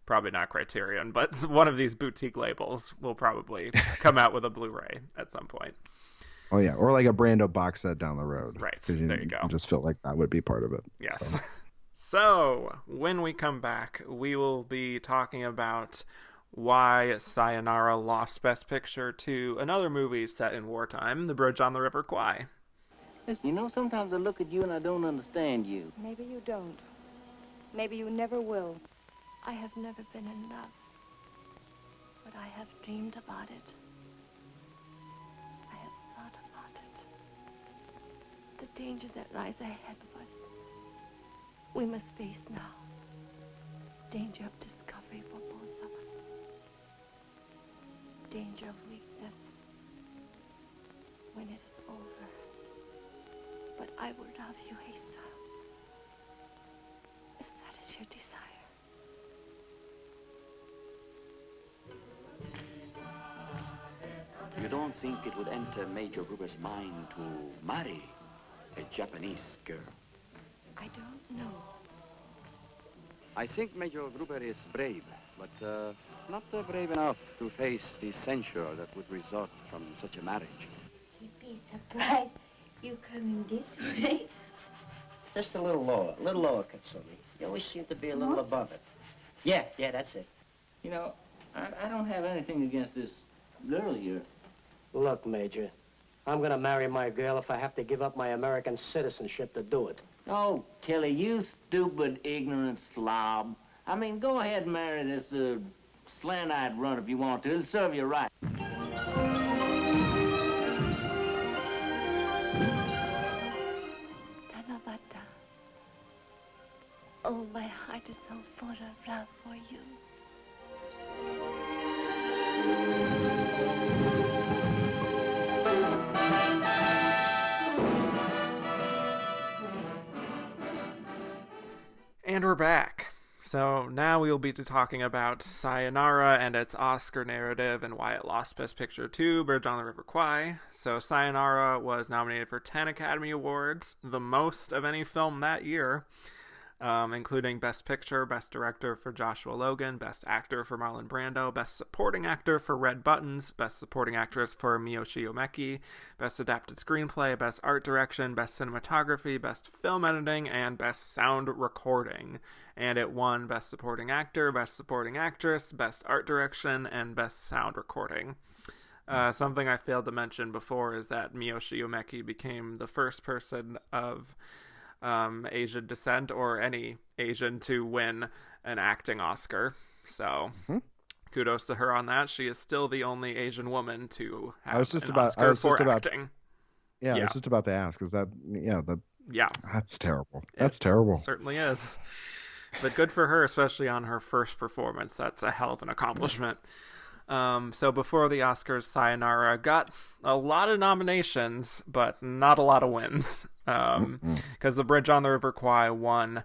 probably not Criterion, but one of these boutique labels will probably come out with a Blu-ray at some point. Oh yeah, or like a Brando box set down the road. Right, there you go. You just felt like that would be part of it. Yes. So when we come back, we will be talking about why Sayonara lost Best Picture to another movie set in wartime, The Bridge on the River Kwai. Listen, sometimes I look at you and I don't understand you. Maybe you don't. Maybe you never will. I have never been in love, but I have dreamed about it. I have thought about it. The danger that lies ahead of us. We must face now. Danger of discovery for both of us. Danger of weakness when it is over. But I will love you, Asa, if that is your desire. You don't think it would enter Major Gruber's mind to marry a Japanese girl? I don't know. I think Major Gruber is brave, but not brave enough to face the censure that would result from such a marriage. He'd be surprised you coming this way. Just a little lower, Katsumi. You always seem to be a little above it. Yeah, that's it. I don't have anything against this girl here. Look, Major, I'm gonna marry my girl if I have to give up my American citizenship to do it. Oh, Tilly, you stupid, ignorant slob. I mean, go ahead and marry this slant-eyed runt if you want to. It'll serve you right. Tanabata. Oh, my heart is so full of love for you. And we're back. So now we will be talking about Sayonara and its Oscar narrative and why it lost Best Picture to Bridge on the River Kwai. So Sayonara was nominated for 10 Academy Awards, the most of any film that year, including Best Picture, Best Director for Joshua Logan, Best Actor for Marlon Brando, Best Supporting Actor for Red Buttons, Best Supporting Actress for Miyoshi Yomeki, Best Adapted Screenplay, Best Art Direction, Best Cinematography, Best Film Editing, and Best Sound Recording. And it won Best Supporting Actor, Best Supporting Actress, Best Art Direction, and Best Sound Recording. Something I failed to mention before is that Miyoshi Yomeki became the first person of Asian descent or any Asian to win an acting Oscar. So kudos to her on that. She is still the only Asian woman to have Oscar for acting. Yeah, I was just about to ask, is that that's terrible. That's terrible. It certainly is. But good for her, especially on her first performance. That's a hell of an accomplishment. So before the Oscars, Sayonara got a lot of nominations, but not a lot of wins. Because The Bridge on the River Kwai won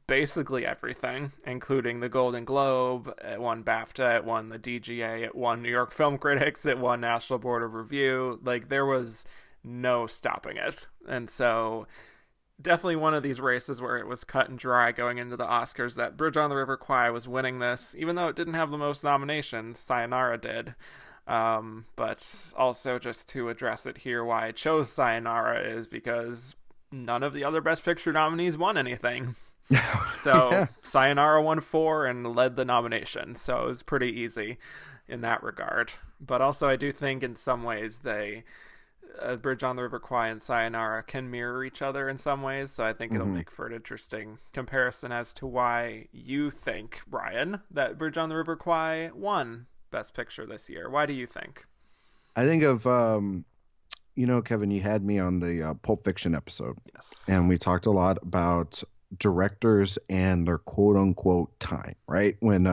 basically everything, including the Golden Globe. It won BAFTA, it won the DGA, it won New York Film Critics, it won National Board of Review. Like, there was no stopping it. And so definitely one of these races where it was cut and dry going into the Oscars that Bridge on the River Kwai was winning this, even though it didn't have the most nominations. Sayonara did. But also, just to address it here, why I chose Sayonara is because none of the other Best Picture nominees won anything. So Sayonara won 4 and led the nomination, so it was pretty easy in that regard. But also, I do think in some ways Bridge on the River Kwai and Sayonara can mirror each other in some ways, so I think it'll make for an interesting comparison as to why you think, Ryan, that Bridge on the River Kwai won Best Picture this year. Why do you think? I think of, Kevin, you had me on the Pulp Fiction episode. Yes. And we talked a lot about directors and their quote-unquote time, right? When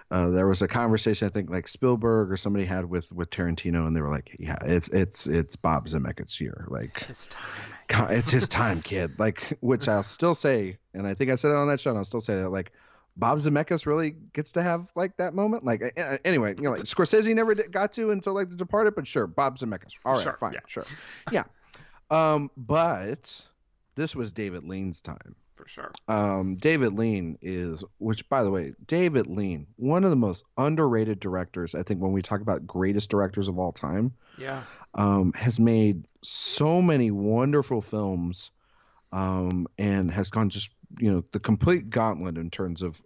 there was a conversation I think like Spielberg or somebody had with Tarantino, and they were like, yeah, it's Bob Zemeckis' year. Like, It's time. it's his time, kid. Like, which I'll still say, and I think I said it on that show, and I'll still say that, like, Bob Zemeckis really gets to have like that moment. Like, anyway, like Scorsese never got to until like The Departed, but sure, Bob Zemeckis. All right, fine, sure, yeah. But this was David Lean's time. For sure. David Lean which by the way, David Lean, one of the most underrated directors, I think, when we talk about greatest directors of all time. Yeah. Has made so many wonderful films, and has gone just, the complete gauntlet in terms of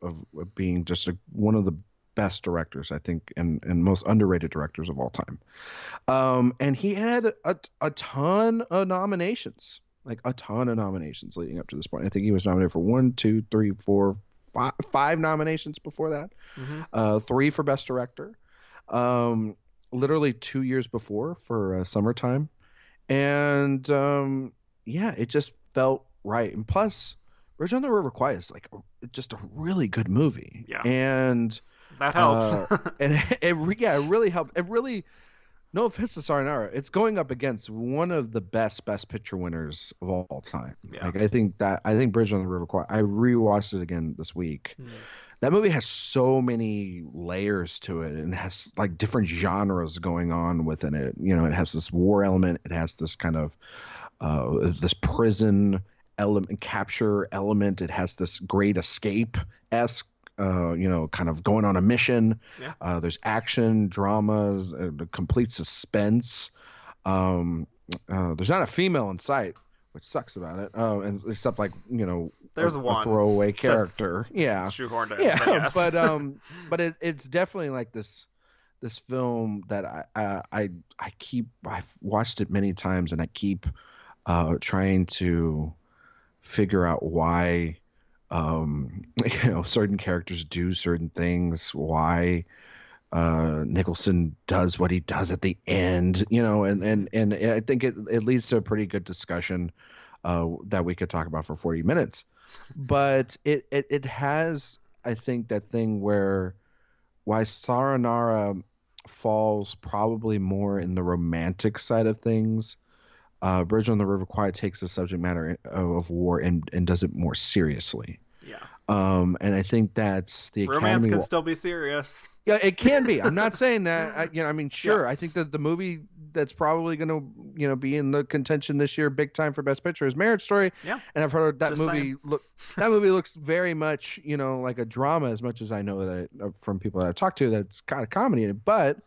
being just one of the best directors, I think, and most underrated directors of all time. And he had a ton of nominations. Like a ton of nominations leading up to this point. I think he was nominated for 1, 2, 3, 4, 5 nominations before that. Mm-hmm. 3 for Best Director. Literally 2 years before for Summertime. And it just felt right. And plus, Bridge on the River Kwai is like just a really good movie. Yeah. And that helps. And it really helped. It really. No offense to Sayonara, it's going up against one of the best picture winners of all time. Yeah. Like I think Bridge on the River Kwai. I rewatched it again this week. That movie has so many layers to it, and has like different genres going on within it. It has this war element. It has this kind of this prison element, capture element. It has this great escape-esque. Kind of going on a mission. Yeah. There's action, dramas, complete suspense. There's not a female in sight, which sucks about it. And except like there's a throwaway character. That's shoehorned in. Yeah, but it's definitely like this film that I've watched it many times, and I keep trying to figure out why. Certain characters do certain things, why Nicholson does what he does at the end, and I think it leads to a pretty good discussion that we could talk about for 40 minutes. But it has, I think, that thing why Sayonara falls probably more in the romantic side of things. Bridge on the River Kwai takes the subject matter of war and does it more seriously. Yeah. And I think that's the romance can still be serious. Yeah, it can be. I'm not saying that. Sure. Yeah. I think that the movie that's probably going to, be in the contention this year, big time for Best Picture, is Marriage Story. Yeah. And I've heard that Just movie that movie looks very much, like a drama, as much as I know that from people that I've talked to, that's got a comedy in it. But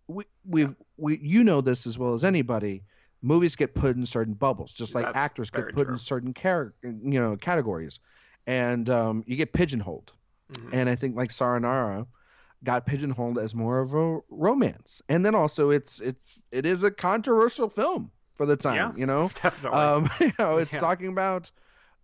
we this as well as anybody. Movies get put in certain bubbles, just like actors get put in certain categories, and you get pigeonholed. Mm-hmm. And I think like Sayonara got pigeonholed as more of a romance, and then also it is a controversial film for the time. Definitely. It's talking about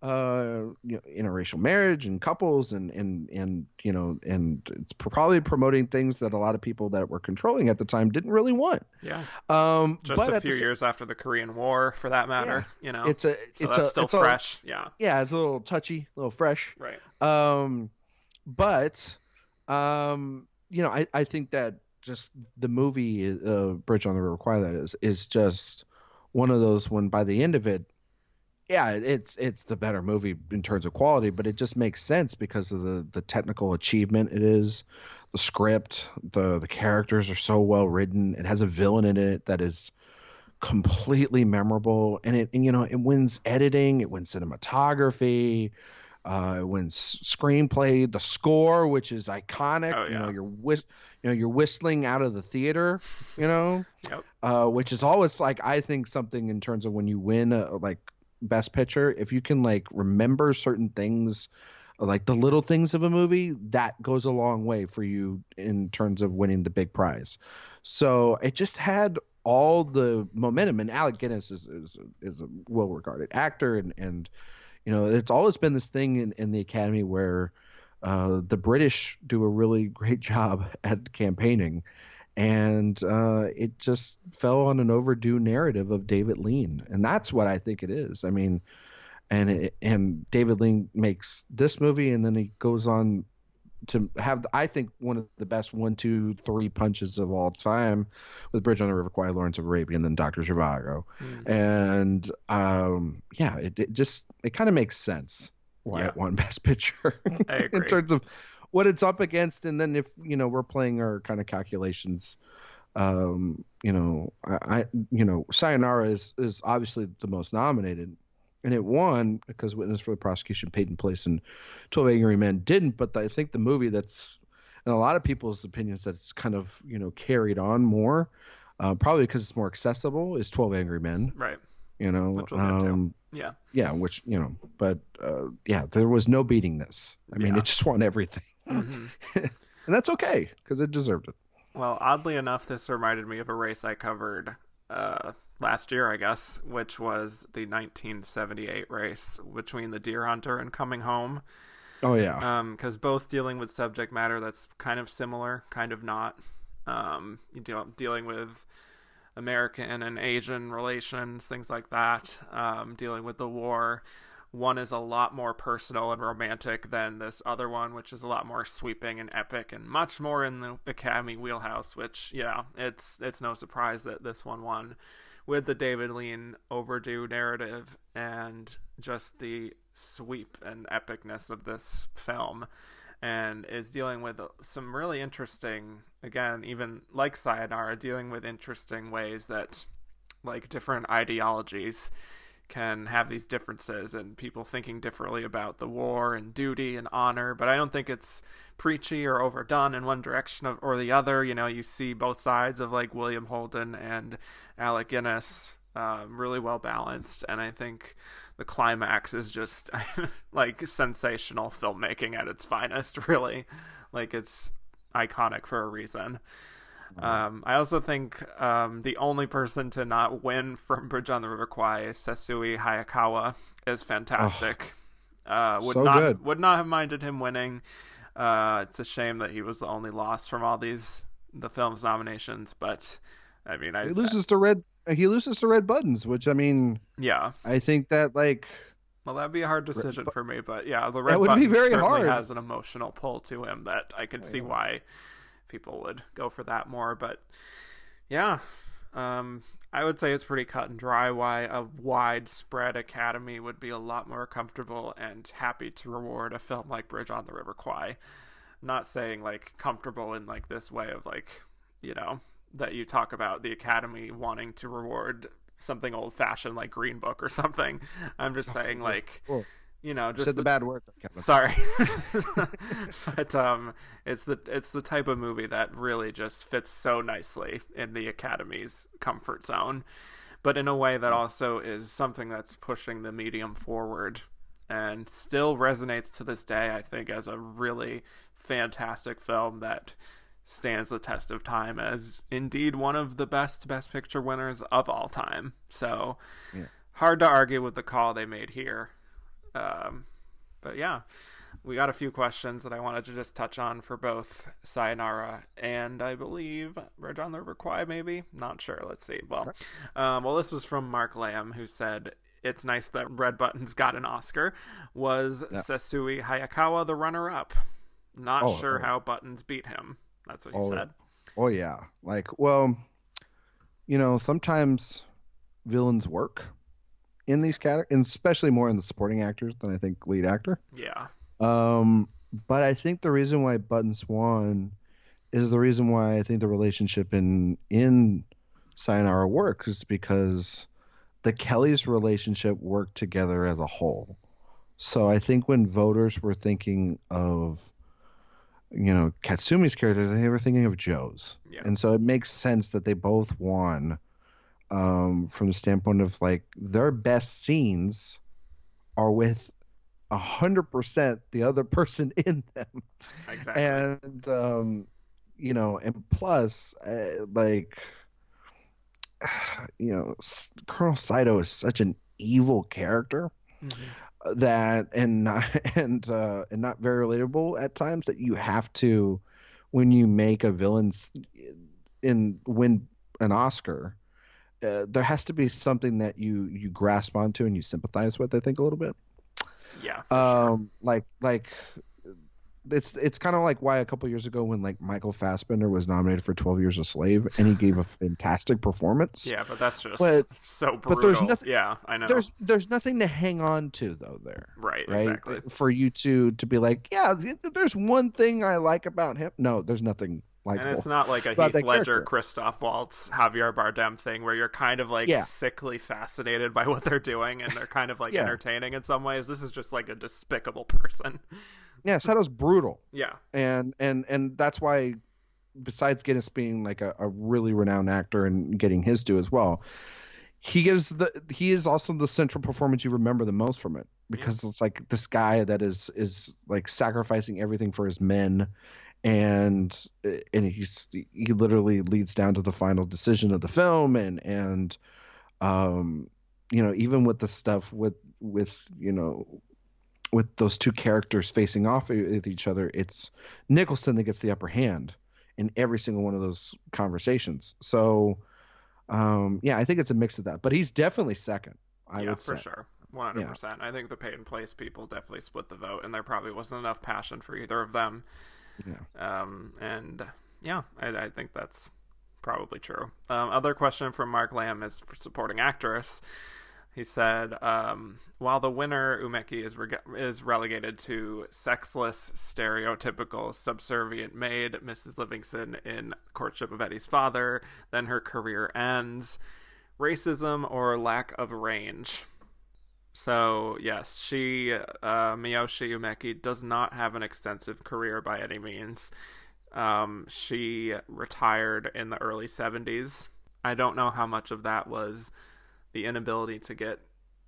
interracial marriage and couples, and it's probably promoting things that a lot of people that were controlling at the time didn't really want. Yeah. Just a few years after the Korean War, for that matter. It's still fresh. Yeah, it's a little touchy, a little fresh. Right. But I think that just the movie Bridge on the River Kwai, that is just one of those, when by the end of it, it's the better movie in terms of quality, but it just makes sense because of the technical achievement it is, the script, the characters are so well written. It has a villain in it that is completely memorable, and it wins editing, it wins cinematography, it wins screenplay, the score, which is iconic. Oh, yeah. You're whistling out of the theater, Yep. Which is always like, I think, something in terms of when you win like Best Picture, if you can like remember certain things, like the little things of a movie, that goes a long way for you in terms of winning the big prize. So it just had all the momentum, and Alec Guinness is a well-regarded actor, and it's always been this thing in the Academy where the British do a really great job at campaigning. And it just fell on an overdue narrative of David Lean, and that's what I think it is. I mean, and David Lean makes this movie, and then he goes on to have, I think, one of the best 1, 2, 3 punches of all time with Bridge on the River Kwai, Lawrence of Arabia, and then Dr. Zhivago. And it kind of makes sense why it won Best Picture I agree. in terms of what it's up against. And then if, we're playing our kind of calculations, Sayonara is obviously the most nominated, and it won because Witness for the Prosecution, Peyton Place, and 12 Angry Men didn't. But I think the movie that's, in a lot of people's opinions, that it's kind of, carried on more, probably because it's more accessible, is 12 Angry Men. Right. Which we'll get to. Yeah. Yeah, which, but there was no beating this. I mean, it just won everything. Mm-hmm. And that's okay, because it deserved it. Well, oddly enough, this reminded me of a race I covered last year, I guess, which was the 1978 race between the Deer Hunter and Coming Home. Oh, yeah. Because both dealing with subject matter that's kind of similar, kind of not. Dealing with American and Asian relations, things like that, dealing with the war. One is a lot more personal and romantic than this other one, which is a lot more sweeping and epic and much more in the Academy wheelhouse, which, it's no surprise that this one won with the David Lean overdue narrative and just the sweep and epicness of this film, and is dealing with some really interesting, again, even like Sayonara, dealing with interesting ways that, like, different ideologies can have these differences and people thinking differently about the war and duty and honor. But I don't think it's preachy or overdone in one direction or the other. You see both sides of, like, William Holden and Alec Guinness, really well balanced. And I think the climax is just like sensational filmmaking at its finest, really. Like, it's iconic for a reason. I also think the only person to not win from Bridge on the River Kwai, Sessue Hayakawa, is fantastic. Good. Would not have minded him winning. It's a shame that he was the only loss from all the film's nominations, but I mean, he loses to Red Buttons, which, I mean, yeah, I think that, like, well, that'd be a hard decision for me, but yeah, the that Red would Buttons be very certainly hard. has an emotional pull to him that I could see why people would go for that more. But yeah, I would say it's pretty cut and dry why a widespread Academy would be a lot more comfortable and happy to reward a film like Bridge on the River Kwai. Not saying, like, comfortable in, like, this way of, like, that you talk about the Academy wanting to reward something old-fashioned like Green Book or something. I'm just saying, like, cool. Just said the bad word. Sorry. But it's the type of movie that really just fits so nicely in the Academy's comfort zone, but in a way that also is something that's pushing the medium forward and still resonates to this day, I think, as a really fantastic film that stands the test of time as indeed one of the best Picture winners of all time. So hard to argue with the call they made here. But yeah, we got a few questions that I wanted to just touch on for both Sayonara and, I believe, Bridge on the River Kwai, maybe? Not sure. Let's see. Well, this was from Mark Lamb, who said, "It's nice that Red Buttons got an Oscar. Was Sessue Hayakawa the runner-up? Not sure how Buttons beat him." That's what he said. Oh, yeah. Like, well, sometimes villains work in these categories, and especially more in the supporting actors than I think lead actor. Yeah. But I think the reason why Buttons won is the reason why I think the relationship in Sayonara works, is because the Kellys' relationship worked together as a whole. So I think when voters were thinking of, Katsumi's character, they were thinking of Joe's. Yeah. And so it makes sense that they both won. From the standpoint of, like, their best scenes are with 100% the other person in them. Exactly. And and plus, Colonel Saito is such an evil character that and not very relatable at times, that you have to, when you make a villain win an Oscar, there has to be something that you grasp onto and you sympathize with, I think, a little bit. Yeah. For sure. Like it's kind of like why a couple years ago when like Michael Fassbender was nominated for 12 Years a Slave and he gave a fantastic performance. Yeah, but that's just so brutal. But there's nothing. Yeah, I know. There's nothing to hang on to though there. Right. Exactly. For you to be like, yeah, there's one thing I like about him. No, there's nothing. And it's not like a Heath Ledger, Christoph Waltz, Javier Bardem thing where you're kind of like sickly fascinated by what they're doing and they're kind of like entertaining in some ways. This is just like a despicable person. Yeah, Sato's brutal. Yeah. And that's why, besides Guinness being like a really renowned actor and getting his due as well, he is also the central performance you remember the most from it, because it's like this guy that is like sacrificing everything for his men. And he literally leads down to the final decision of the film, and even with the stuff with those two characters facing off with each other, it's Nicholson that gets the upper hand in every single one of those conversations. So I think it's a mix of that, but he's definitely second. I would say. For sure. 100%. Yeah. I think the Peyton Place people definitely split the vote, and there probably wasn't enough passion for either of them. Yeah. I think that's probably true. Other question from Mark Lamb is for supporting actress. He said, while the winner, Umeki, is relegated to sexless, stereotypical, subservient maid, Mrs. Livingston in Courtship of Eddie's Father, then her career ends. Racism or lack of range? So, yes, Miyoshi Umeki does not have an extensive career by any means. She retired in the early 70s. I don't know how much of that was the inability to get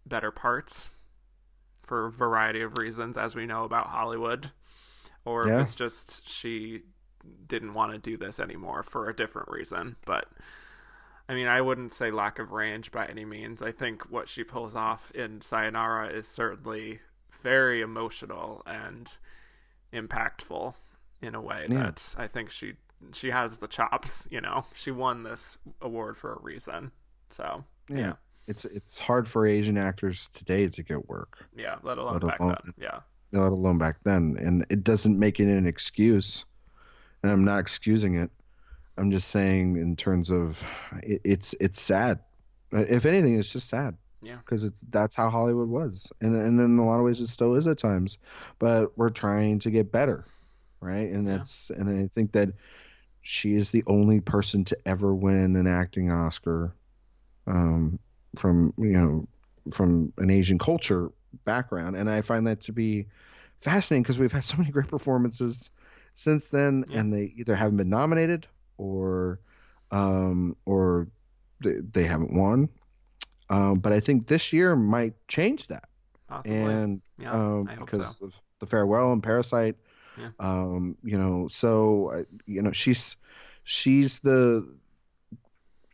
better parts for a variety of reasons, as we know about Hollywood, or if it's just she didn't want to do this anymore for a different reason. But I mean, I wouldn't say lack of range by any means. I think what she pulls off in Sayonara is certainly very emotional and impactful in a way that I think she has the chops, She won this award for a reason. So, yeah. It's hard for Asian actors today to get work. Yeah, let alone back then. Yeah. Let alone back then. And it doesn't make it an excuse. And I'm not excusing it. I'm just saying in terms of it's sad. If anything, it's just sad. Yeah. Because that's how Hollywood was. And in a lot of ways it still is at times. But we're trying to get better. Right? And and I think that she is the only person to ever win an acting Oscar from an Asian culture background. And I find that to be fascinating because we've had so many great performances since then, and they either haven't been nominated or they haven't won. But I think this year might change that. Possibly. And I hope because of The Farewell and Parasite. Yeah. She's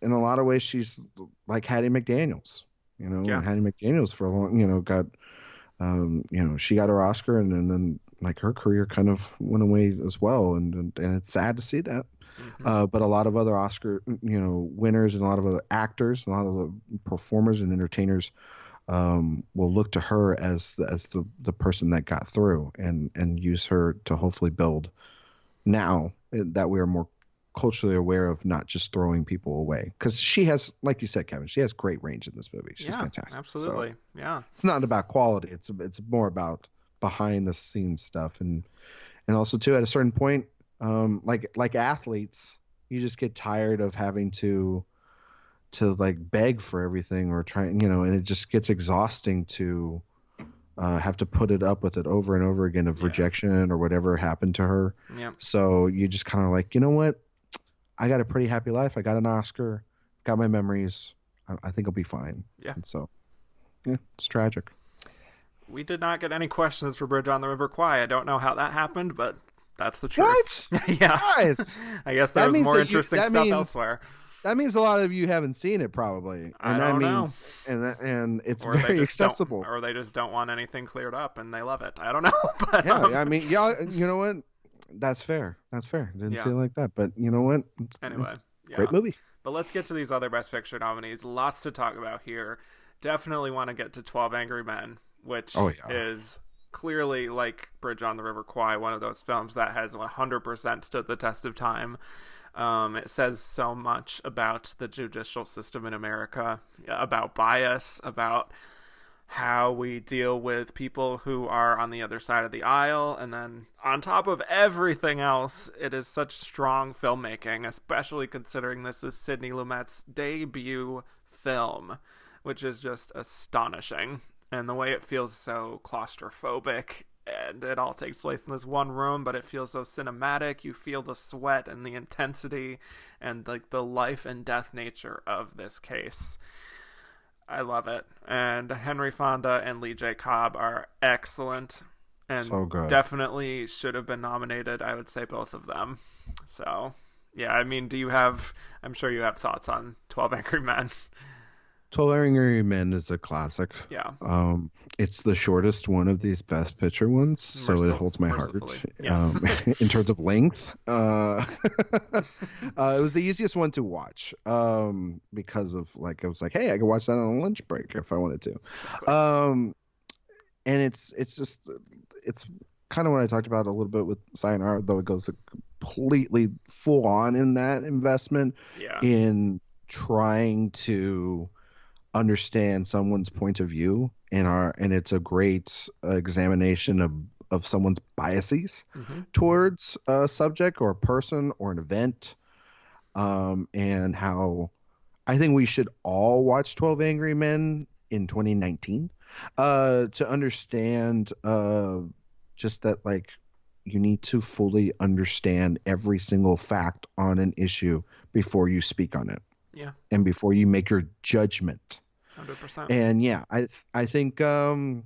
in a lot of ways she's like Hattie McDaniels. And Hattie McDaniels for a long, got she got her Oscar, and then like her career kind of went away as well, and it's sad to see that. Mm-hmm. But a lot of other Oscar winners and a lot of other actors, a lot of the performers and entertainers will look to her as the person that got through, and use her to hopefully build now that we are more culturally aware of not just throwing people away, because she has, like you said, Kevin, she has great range in this movie. She's fantastic. Absolutely. So it's not about quality. It's more about behind the scenes stuff, and also too, at a certain point, like athletes, you just get tired of having to like beg for everything or try, and it just gets exhausting to have to put it up with it over and over again of rejection or whatever happened to her. Yeah. So you just kind of like, you know what? I got a pretty happy life. I got an Oscar, got my memories. I think I'll be fine. Yeah. And so, it's tragic. We did not get any questions for Bridge on the River Kwai. I don't know how that happened, but that's the truth. What? Yeah. Guys, I guess there was more interesting stuff elsewhere. That means a lot of you haven't seen it, probably. And I don't know. And it's very accessible. Or they just don't want anything cleared up and they love it. I don't know. But, I mean, y'all, you know what? That's fair. Didn't see it like that. But you know what? Anyway. Great movie. But let's get to these other Best Picture nominees. Lots to talk about here. Definitely want to get to 12 Angry Men, which is clearly, like Bridge on the River Kwai, one of those films that has 100% stood the test of time. It says so much about the judicial system in America, about bias, about how we deal with people who are on the other side of the aisle. And then on top of everything else, it is such strong filmmaking, especially considering this is Sidney Lumet's debut film, which is just astonishing. And the way it feels so claustrophobic, and it all takes place in this one room, but it feels so cinematic. You feel the sweat and the intensity and like the life and death nature of this case. I love it. And Henry Fonda and Lee J. Cobb are excellent and So good. definitely should have been nominated. I would say both of them. So, yeah, I mean, I'm sure you have thoughts on 12 Angry Men. 12 Angry Men is a classic. Yeah. It's the shortest one of these Best Picture ones, so it holds my heart. Yes. In terms of length, it was the easiest one to watch because of like, I was like, hey, I could watch that on a lunch break if I wanted to. Exactly. And it's kind of what I talked about a little bit with Sayonara, though it goes completely full on in that investment in trying to understand someone's point of view, and it's a great examination of someone's biases towards a subject or a person or an event, and how I think we should all watch 12 Angry Men in 2019 to understand just that, like, you need to fully understand every single fact on an issue before you speak on it. Yeah. And before you make your judgment. 100%. And yeah, I think you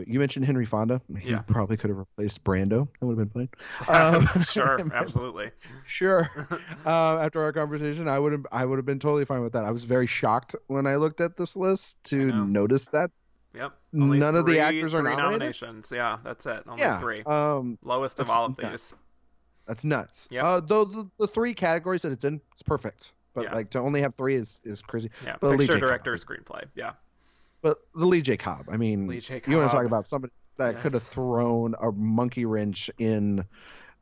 mentioned Henry Fonda. He probably could have replaced Brando. That would have been fine. Sure, absolutely. Sure. After our conversation, I would have been totally fine with that. I was very shocked when I looked at this list to notice that. Yep. None of the actors are nominated. Nominations. Yeah, that's it. Only 3. Lowest of all of these. That's nuts. Yep. Though the 3 categories that it's in, it's perfect. But like to only have 3 is crazy. Yeah. But Picture, director, screenplay. Yeah. But the Lee J. Cobb. I mean, you want to talk about somebody that could have thrown a monkey wrench in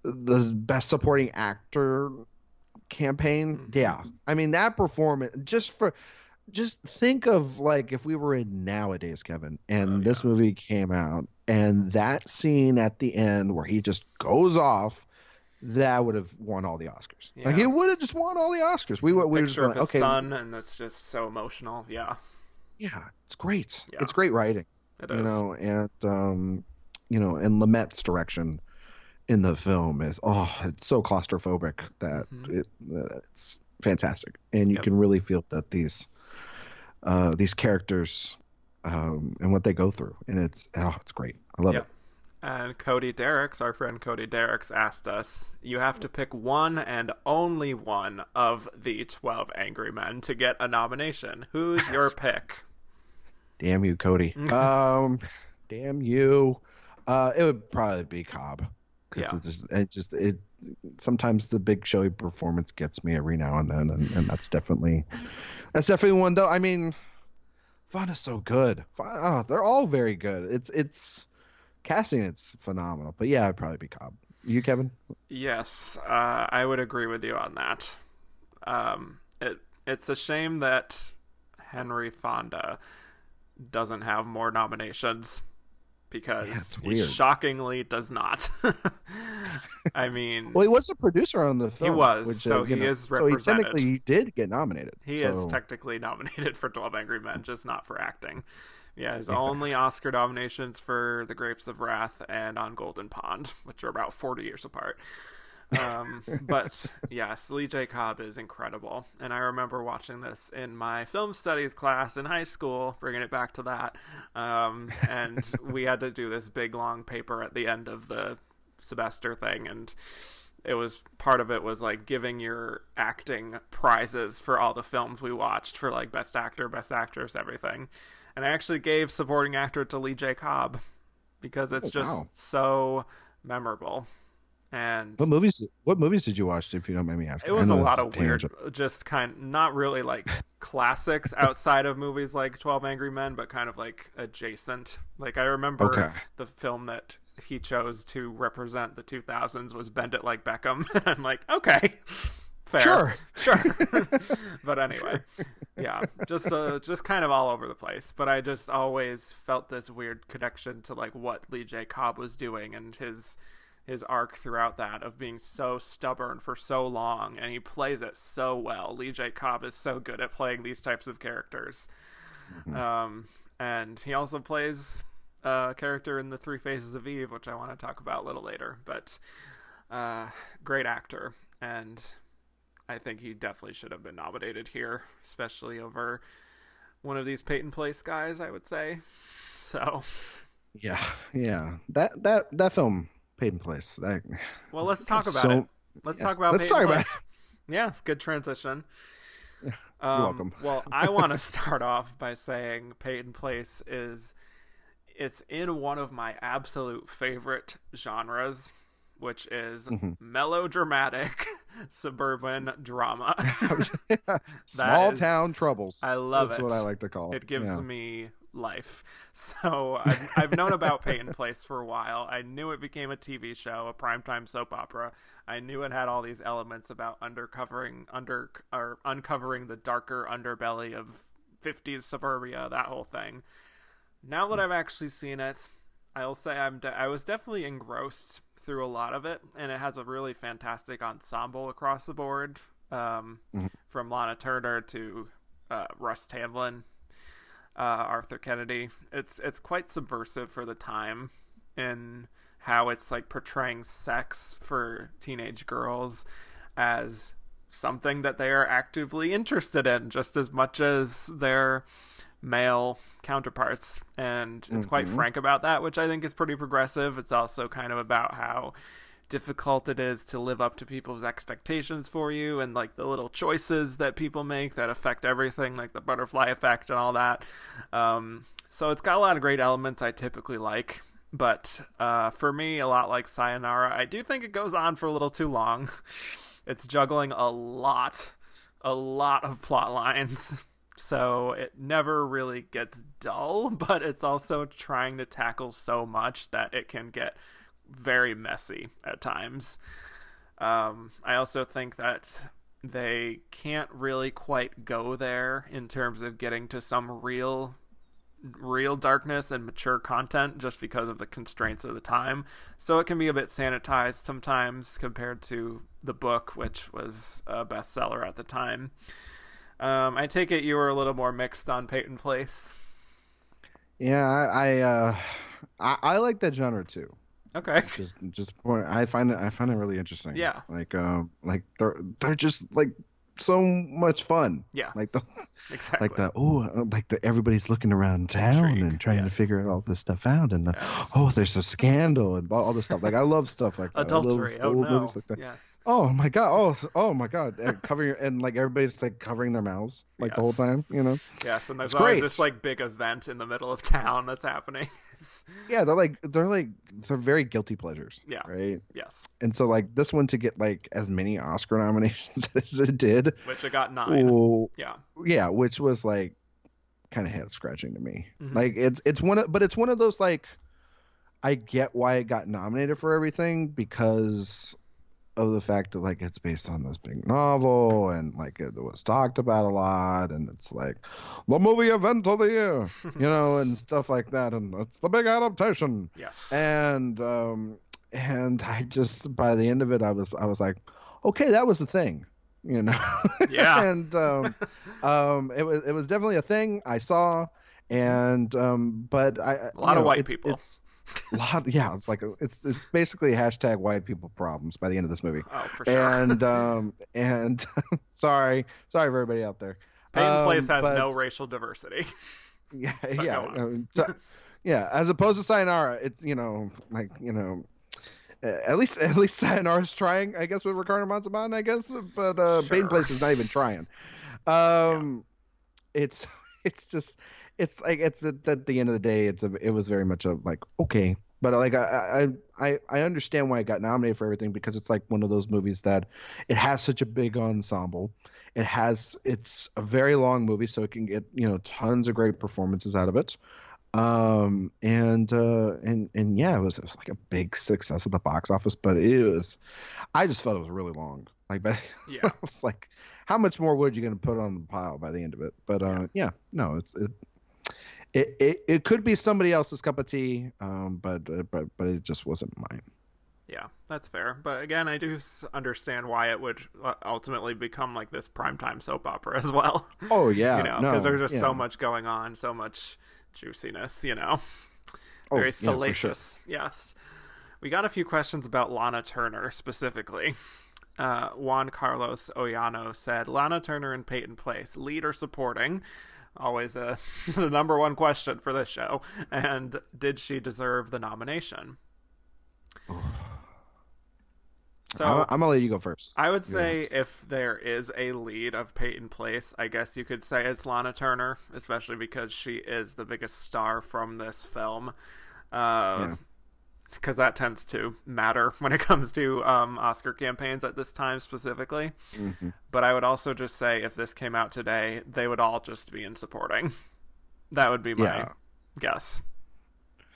the Best Supporting Actor campaign. Yeah. I mean, that performance, just think of, like, if we were in nowadays, Kevin, and this movie came out, and that scene at the end where he just goes off, that would have won all the Oscars. Yeah. Like, it would have just won all the Oscars. We were just like, okay, son, and that's just so emotional. Yeah. Yeah, it's great. Yeah. It's great writing. It is. And and Lumet's direction in the film is it's so claustrophobic that it's fantastic, and you can really feel that these characters and what they go through, and it's great. I love it. And Cody Derricks, our friend Cody Derricks, asked us, you have to pick one and only one of the 12 Angry Men to get a nomination. Who's your pick? Damn you, Cody. Damn you. It would probably be Cobb. Sometimes the big showy performance gets me every now and then, and that's definitely one, though. I mean, Fonda's so good. They're all very good. It's casting, it's phenomenal. But yeah, it'd probably be Cobb. You, Kevin? Yes, I would agree with you on that. It's a shame that Henry Fonda doesn't have more nominations, because he shockingly does not. I mean, well, he was a producer on the film. He was, which, so he is represented. So he technically did get nominated. He is technically nominated for 12 Angry Men, just not for acting. Yeah, his only Oscar nominations for The Grapes of Wrath and On Golden Pond, which are about 40 years apart. But yes, Lee J. Cobb is incredible, and I remember watching this in my film studies class in high school, bringing it back to that, and we had to do this big long paper at the end of the semester thing, and part of it was like giving your acting prizes for all the films we watched for like best actor, best actress, everything, and I actually gave supporting actor to Lee J. Cobb because it's so memorable. And What movies did you watch, if you don't mind me asking? it was I a know lot this of is weird, tangent. just not really like classics outside of movies like 12 Angry Men, but kind of like adjacent. Like I remember Okay. the film that he chose to represent the 2000s was Bend It Like Beckham. And I'm like, okay, fair. Sure. But anyway, yeah, just kind of all over the place. But I just always felt this weird connection to like what Lee J. Cobb was doing and his arc throughout that of being so stubborn for so long, and he plays it so well. Lee J. Cobb is so good at playing these types of characters. And he also plays a character in The Three Faces of Eve, which I want to talk about a little later. But great actor, and I think he definitely should have been nominated here, especially over one of these Peyton Place guys, I would say. So Yeah. That film, Paid in Place. well, let's talk about so, it. Let's talk about Let's Peyton talk about Place. Yeah, good transition. You're welcome. Well, I want to start off by saying Peyton Place it's in one of my absolute favorite genres, which is melodramatic suburban drama. Small town troubles. I love That's it. what I like to call it. Gives me life. So I've known about Peyton Place for a while. I knew it became a TV show, a primetime soap opera. I knew it had all these elements about uncovering the darker underbelly of 50s suburbia, that whole thing. Now that I've actually seen it, I'll say I was definitely engrossed through a lot of it, and it has a really fantastic ensemble across the board, from Lana Turner to Russ Tamblyn, Arthur Kennedy. It's quite subversive for the time in how it's like portraying sex for teenage girls as something that they are actively interested in just as much as their male counterparts, and it's quite frank about that, which I think is pretty progressive. It's also kind of about how difficult it is to live up to people's expectations for you, and like the little choices that people make that affect everything, like the butterfly effect and all that. So it's got a lot of great elements I typically like, but for me, a lot like Sayonara, I do think it goes on for a little too long. It's juggling a lot of plot lines, so it never really gets dull, but it's also trying to tackle so much that it can get very messy at times. I also think that they can't really quite go there in terms of getting to some real darkness and mature content just because of the constraints of the time. So it can be a bit sanitized sometimes compared to the book, which was a bestseller at the time. I take it you were a little more mixed on Peyton Place. Yeah, I like that genre too. Okay. I find it really interesting. Yeah. Like they're just like so much fun. Yeah. Like the Exactly. everybody's looking around town Intrigue, and trying to figure all this stuff out, and there's a scandal and all this stuff. Like I love stuff like that. Adultery. I love old movies like that. Yes. Oh my god. Oh my god. And covering, and like everybody's like covering their mouths like the whole time, you know. Yes, and there's It's always great. this like big event in the middle of town that's happening. Yeah, they're very guilty pleasures. Yeah. Right. Yes. And so like this one to get like as many Oscar nominations as it did, Which it got 9. ooh, Yeah. which was like kind of head scratching to me. Like it's one of those like, I get why it got nominated for everything because of the fact that like it's based on this big novel and like it was talked about a lot, and it's like the movie event of the year, you know, and stuff like that, and it's the big adaptation. Yes. And I just, by the end of it, I was like, okay, that was the thing, you know. Yeah. And it was definitely a thing I saw, and but a lot of white people. It's a lot. Yeah, it's like it's basically hashtag white people problems by the end of this movie. Oh, for sure. And sorry for everybody out there. Peyton Place has no racial diversity. Yeah, But yeah. Yeah, as opposed to Sayonara, it's at least Sayonara's trying, I guess, with Ricardo Montalban, I guess, but Sure. Peyton Place is not even trying. It's just, it's like, it's at the end of the day, it was very much a like, okay, But like I understand why it got nominated for everything, because it's like one of those movies that it has such a big ensemble. It's a very long movie, so it can get, tons of great performances out of it. And yeah, it was like a big success at the box office, but I just felt it was really long. Like, but Yeah. I was like, how much more wood are you going to put on the pile by the end of it? But yeah, no, it could be somebody else's cup of tea, but it just wasn't mine. Yeah, that's fair. But again, I do understand why it would ultimately become like this primetime soap opera as well. Oh yeah, because no, there's just yeah. so much going on, so much juiciness, Oh, very yeah, salacious. For sure. Yes. We got a few questions about Lana Turner specifically. Juan Carlos Oyano said, Lana Turner in Peyton Place, lead or supporting? Always the number one question for this show. And did she deserve the nomination? So I'm gonna let you go first. I would say if there is a lead of Peyton Place, I guess you could say it's Lana Turner, especially because she is the biggest star from this film. Because that tends to matter when it comes to Oscar campaigns at this time specifically. Mm-hmm. But I would also just say if this came out today, they would all just be in supporting. That would be my guess.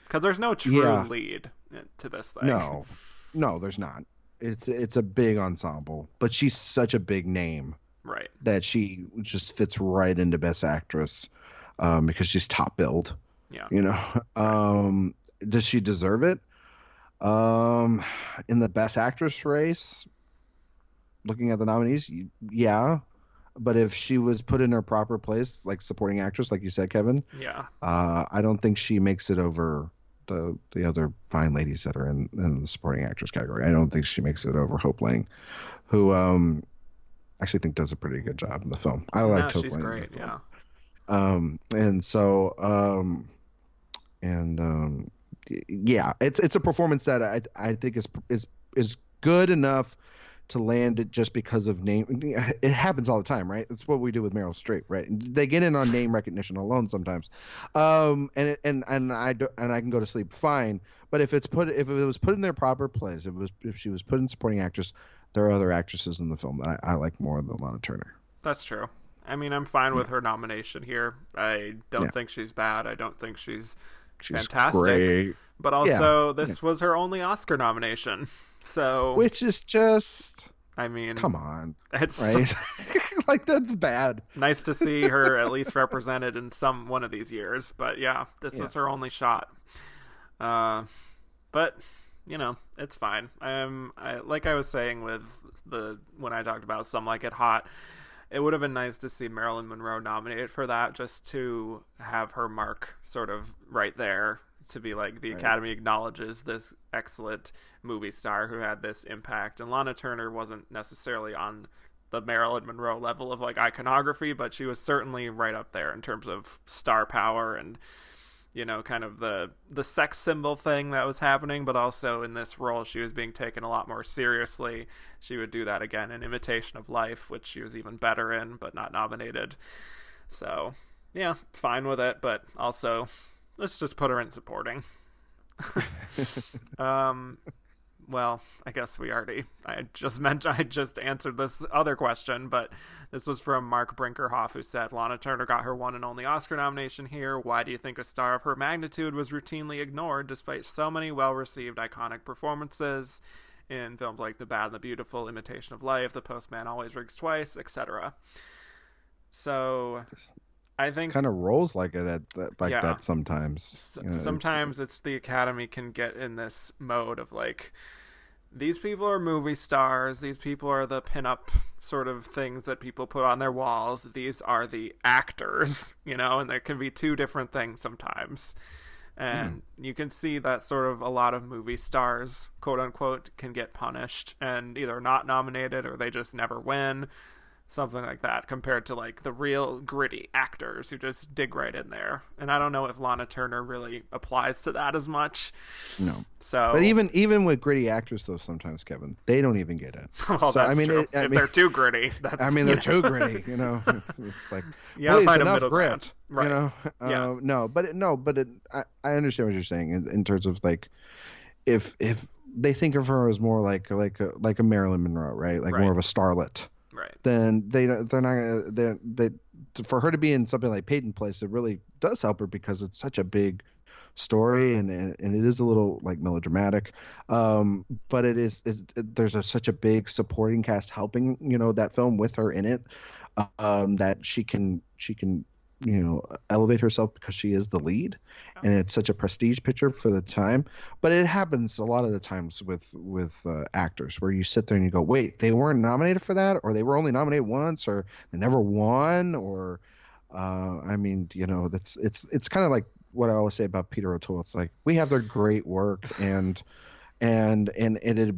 Because there's no true lead to this thing. No, there's not. It's a big ensemble, but she's such a big name, right? That she just fits right into Best Actress, because she's top billed. Yeah. Does she deserve it? In the Best Actress race, looking at the nominees, yeah. But if she was put in her proper place, like supporting actress, like you said, Kevin, I don't think she makes it over the other fine ladies that are in the supporting actress category. I don't think she makes it over Hope Lang, who actually think does a pretty good job in the film. I like Hope Lang. She's great, yeah. Yeah, it's a performance that I think is good enough to land it just because of name. It happens all the time, right? It's what we do with Meryl Streep, right? They get in on name recognition alone sometimes, and I can go to sleep fine. But if it was put in their proper place, if she was put in supporting actress, there are other actresses in the film that I like more than Lana Turner. That's true. I mean, I'm fine with her nomination here. I don't think she's bad. I don't think she's fantastic. Great. But also, this was her only Oscar nomination. So, which is just, I mean, come on, it's right? Like, that's bad. Nice to see her at least represented in one of these years, but yeah, this was her only shot. But it's fine. Like I was saying with when I talked about Some Like It Hot, it would have been nice to see Marilyn Monroe nominated for that, just to have her mark sort of right there. To be like, the Academy acknowledges this excellent movie star who had this impact. And Lana Turner wasn't necessarily on the Marilyn Monroe level of like iconography, but she was certainly right up there in terms of star power and, kind of the sex symbol thing that was happening. But also in this role, she was being taken a lot more seriously. She would do that again in Imitation of Life, which she was even better in, but not nominated. So yeah, fine with it. But also, let's just put her in supporting. Well, I guess I just answered this other question, but this was from Mark Brinkerhoff, who said, Lana Turner got her one and only Oscar nomination here. Why do you think a star of her magnitude was routinely ignored despite so many well-received iconic performances in films like The Bad and the Beautiful, Imitation of Life, The Postman Always Rings Twice, etc.? So I think kind of rolls like it that sometimes. Sometimes it's the Academy can get in this mode of like, these people are movie stars, these people are the pinup sort of things that people put on their walls, these are the actors, and there can be two different things sometimes. And you can see that sort of a lot of movie stars, quote unquote, can get punished and either not nominated or they just never win. something like that, compared to like the real gritty actors who just dig right in there. And I don't know if Lana Turner really applies to that as much. No. So, but even with gritty actors, though, sometimes, Kevin, they don't even get it. Well, so, that's true. If they're too gritty, that's, they're too gritty. You know, it's like, you gotta find a enough middle grit. ground. Right. You know, I understand what you're saying in terms of like, if they think of her as more like a Marilyn Monroe, right? Like more of a starlet. Right. Then they're not gonna for her to be in something like Peyton Place, it really does help her because it's such a big story and it is a little like melodramatic, but there's such a big supporting cast helping that film with her in it, that she can elevate herself because she is the lead, and it's such a prestige picture for the time. But it happens a lot of the times with actors where you sit there and you go, wait, they weren't nominated for that, or they were only nominated once, or they never won, or it's kind of like what I always say about Peter O'Toole. It's like, we have their great work, and it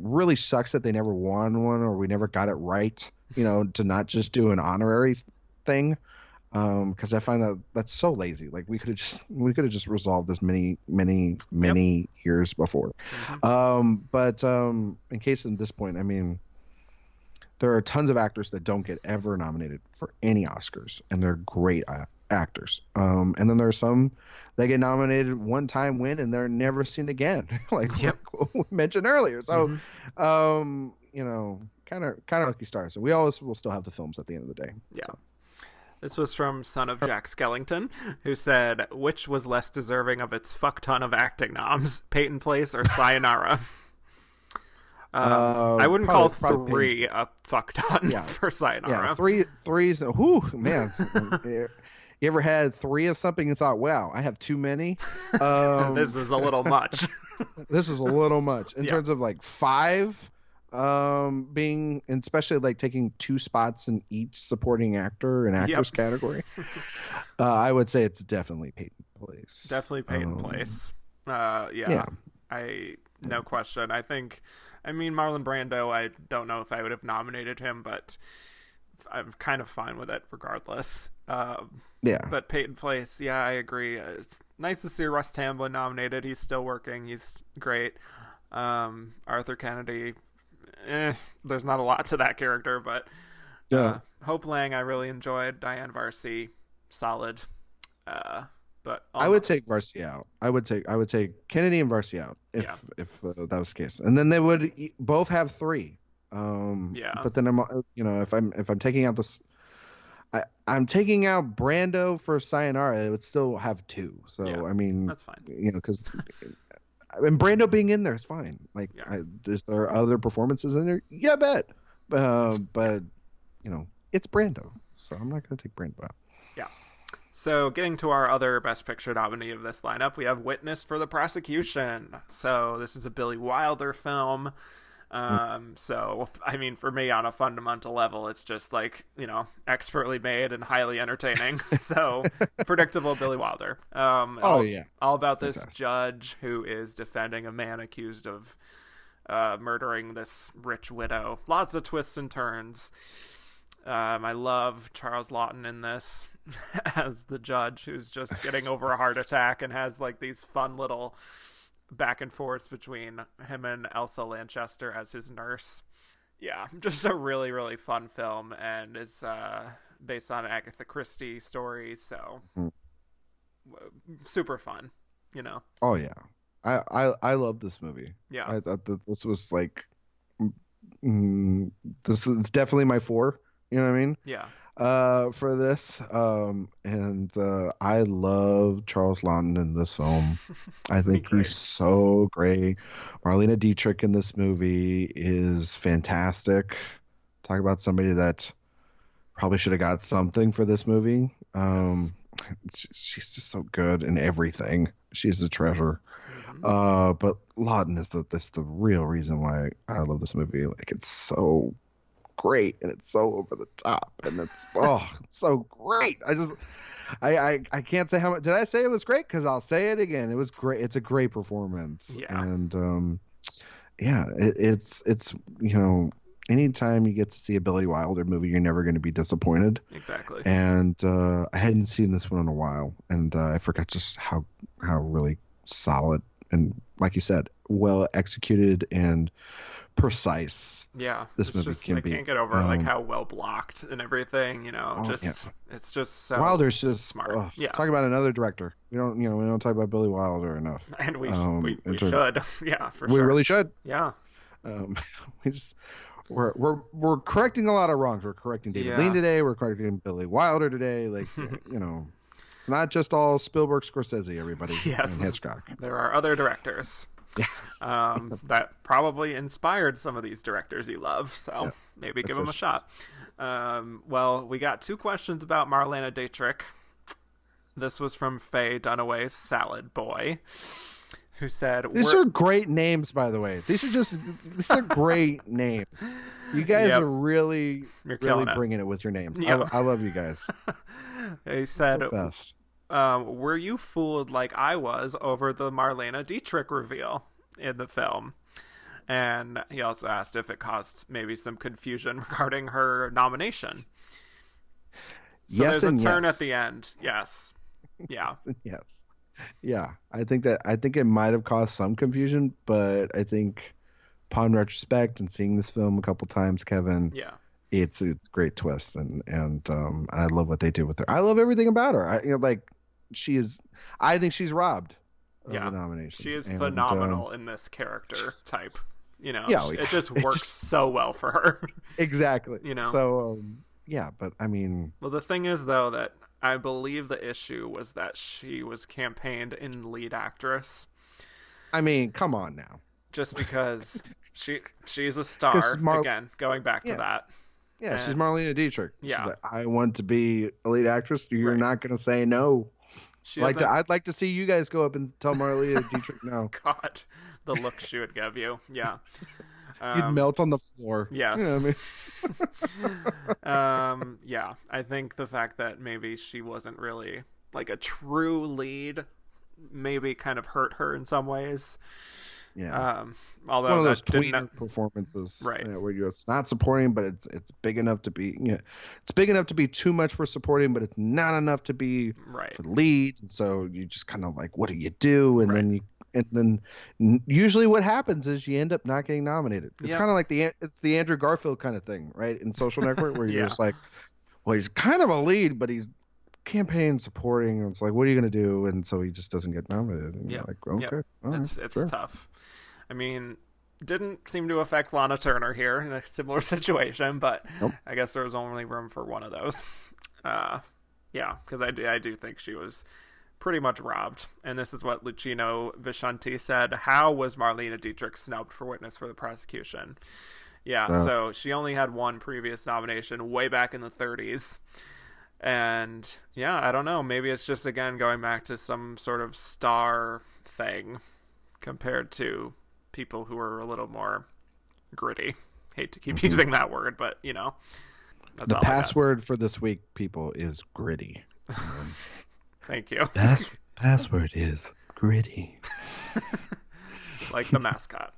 really sucks that they never won one, or we never got it right, to not just do an honorary thing. Because I find that's so lazy. Like, we could have just resolved this many years before. But in case at this point, I mean, there are tons of actors that don't get ever nominated for any Oscars, and they're great actors. And then there are some that get nominated one time, win, and they're never seen again, like we mentioned earlier. So, kind of lucky stars. And we always will still have the films at the end of the day. Yeah. This was from Son of Jack Skellington, who said, which was less deserving of its fuck ton of acting noms, Peyton Place or Sayonara? I wouldn't call three a fuck ton for Sayonara. Yeah, three's, whew, man. You ever had three of something and thought, wow, I have too many? This is a little much. This is a little much. In terms of like five, being, and especially like taking two spots in each supporting actor and actress category, I would say it's definitely Peyton Place. Definitely Peyton Place. No question. I mean, Marlon Brando, I don't know if I would have nominated him, but I'm kind of fine with it regardless. But Peyton Place, I agree. Nice to see Russ Tamblyn nominated. He's still working. He's great. Arthur Kennedy, there's not a lot to that character, but Hope Lang I really enjoyed. Diane Varsi, solid. But I would take Varsi out. I would take Kennedy and Varsi out if that was the case, and then they would both have three. But then if I'm taking out this, I'm taking out Brando for Sayonara, it would still have two. So I mean, that's fine. Because and Brando being in there is fine. Like, is there other performances in there? Yeah, I bet. But it's Brando, so I'm not going to take Brando out. Yeah. So getting to our other Best Picture nominee of this lineup, we have Witness for the Prosecution. So this is a Billy Wilder film. So, I mean, for me, on a fundamental level, it's just like, expertly made and highly entertaining. So, predictable Billy Wilder. All about this judge who is defending a man accused of murdering this rich widow. Lots of twists and turns. I love Charles Laughton in this as the judge who's just getting over a heart attack and has like these fun little back and forth between him and Elsa Lanchester as his nurse. Yeah, just a really, really fun film, and is based on Agatha Christie stories, so super fun, Oh yeah, I love this movie. Yeah, I thought that this was like, this is definitely my 4. You know what I mean? Yeah. For this, and I love Charles Laughton in this film. I think he's so great. Marlene Dietrich in this movie is fantastic. Talk about somebody that probably should have got something for this movie. She's just so good in everything. She's a treasure. But Laughton is the real reason why I love this movie. Like, it's so great and it's so over the top and it's it's so great. I can't say how much. Did I say it was great? Because I'll say it again. It was great. It's a great performance. And it's anytime you get to see a Billy Wilder movie, you're never going to be disappointed. Exactly. And I hadn't seen this one in a while, and I forgot just how really solid and, like you said, well executed and precise. Yeah, this it's movie just, can I be. can't get over like how well blocked and everything. It's just so Wilder's just smart. Talk about another director. We don't talk about Billy Wilder enough, and we should. Yeah, for sure. We really should. Yeah. We're correcting a lot of wrongs. We're correcting David Lean today. We're correcting Billy Wilder today. Like, it's not just all Spielberg, Scorsese, everybody. Yes. And Hitchcock. There are other directors that probably inspired some of these directors you love. So maybe give them a shot. Well, we got 2 questions about Marlene Dietrich. This was from Faye Dunaway's Salad Boy, who said, these are great names, by the way. These are great names. You guys are really bringing it with your names. Yep. I love you guys. He said, best. Were you fooled like I was over the Marlene Dietrich reveal in the film? And he also asked if it caused maybe some confusion regarding her nomination. So yes, there's a turn at the end. Yes. Yeah. Yes. Yeah, I think it might have caused some confusion, but I think upon retrospect and seeing this film a couple times, Kevin, it's a great twist, and I love what they did with her. I love everything about her. I think she's robbed of the nomination. She is phenomenal in this character type. It just works so well for her. Exactly. So but I mean, well, the thing is though that I believe the issue was that she was campaigned in lead actress. I mean, come on now. Just because she's a star, again, going back to that. Yeah, she's Marlene Dietrich. Yeah. She's like, I want to be a lead actress. You're not going to say no. I'd like to see you guys go up and tell Marlene Dietrich no. God, the look she would give you. Yeah. You'd melt on the floor. Yes. You know what I mean? Yeah. I think the fact that maybe she wasn't really like a true lead maybe kind of hurt her in some ways. Yeah. Although one of those tweener performances, right? Where it's not supporting, but it's big enough to be. It's big enough to be too much for supporting, but it's not enough to be for lead. And so you just kind of like, what do you do? And then usually what happens is you end up not getting nominated. It's kind of like the Andrew Garfield kind of thing, right? In Social Network, where you're just like, well, he's kind of a lead, but he's campaign supporting. And it's like, what are you going to do? And so he just doesn't get nominated. And you're like, okay, it's tough. I mean, didn't seem to affect Lana Turner here in a similar situation, but I guess there was only room for one of those. Because I do think she was pretty much robbed. And this is what Lucino Vishanti said. How was Marlene Dietrich snubbed for witness for the prosecution? Yeah, so she only had one previous nomination way back in the 30s. And I don't know. Maybe it's just, again, going back to some sort of star thing compared to people who are a little more gritty. Hate to keep using that word, but that's the password for this week, people, is gritty. Thank you. Password is gritty. Like the mascot.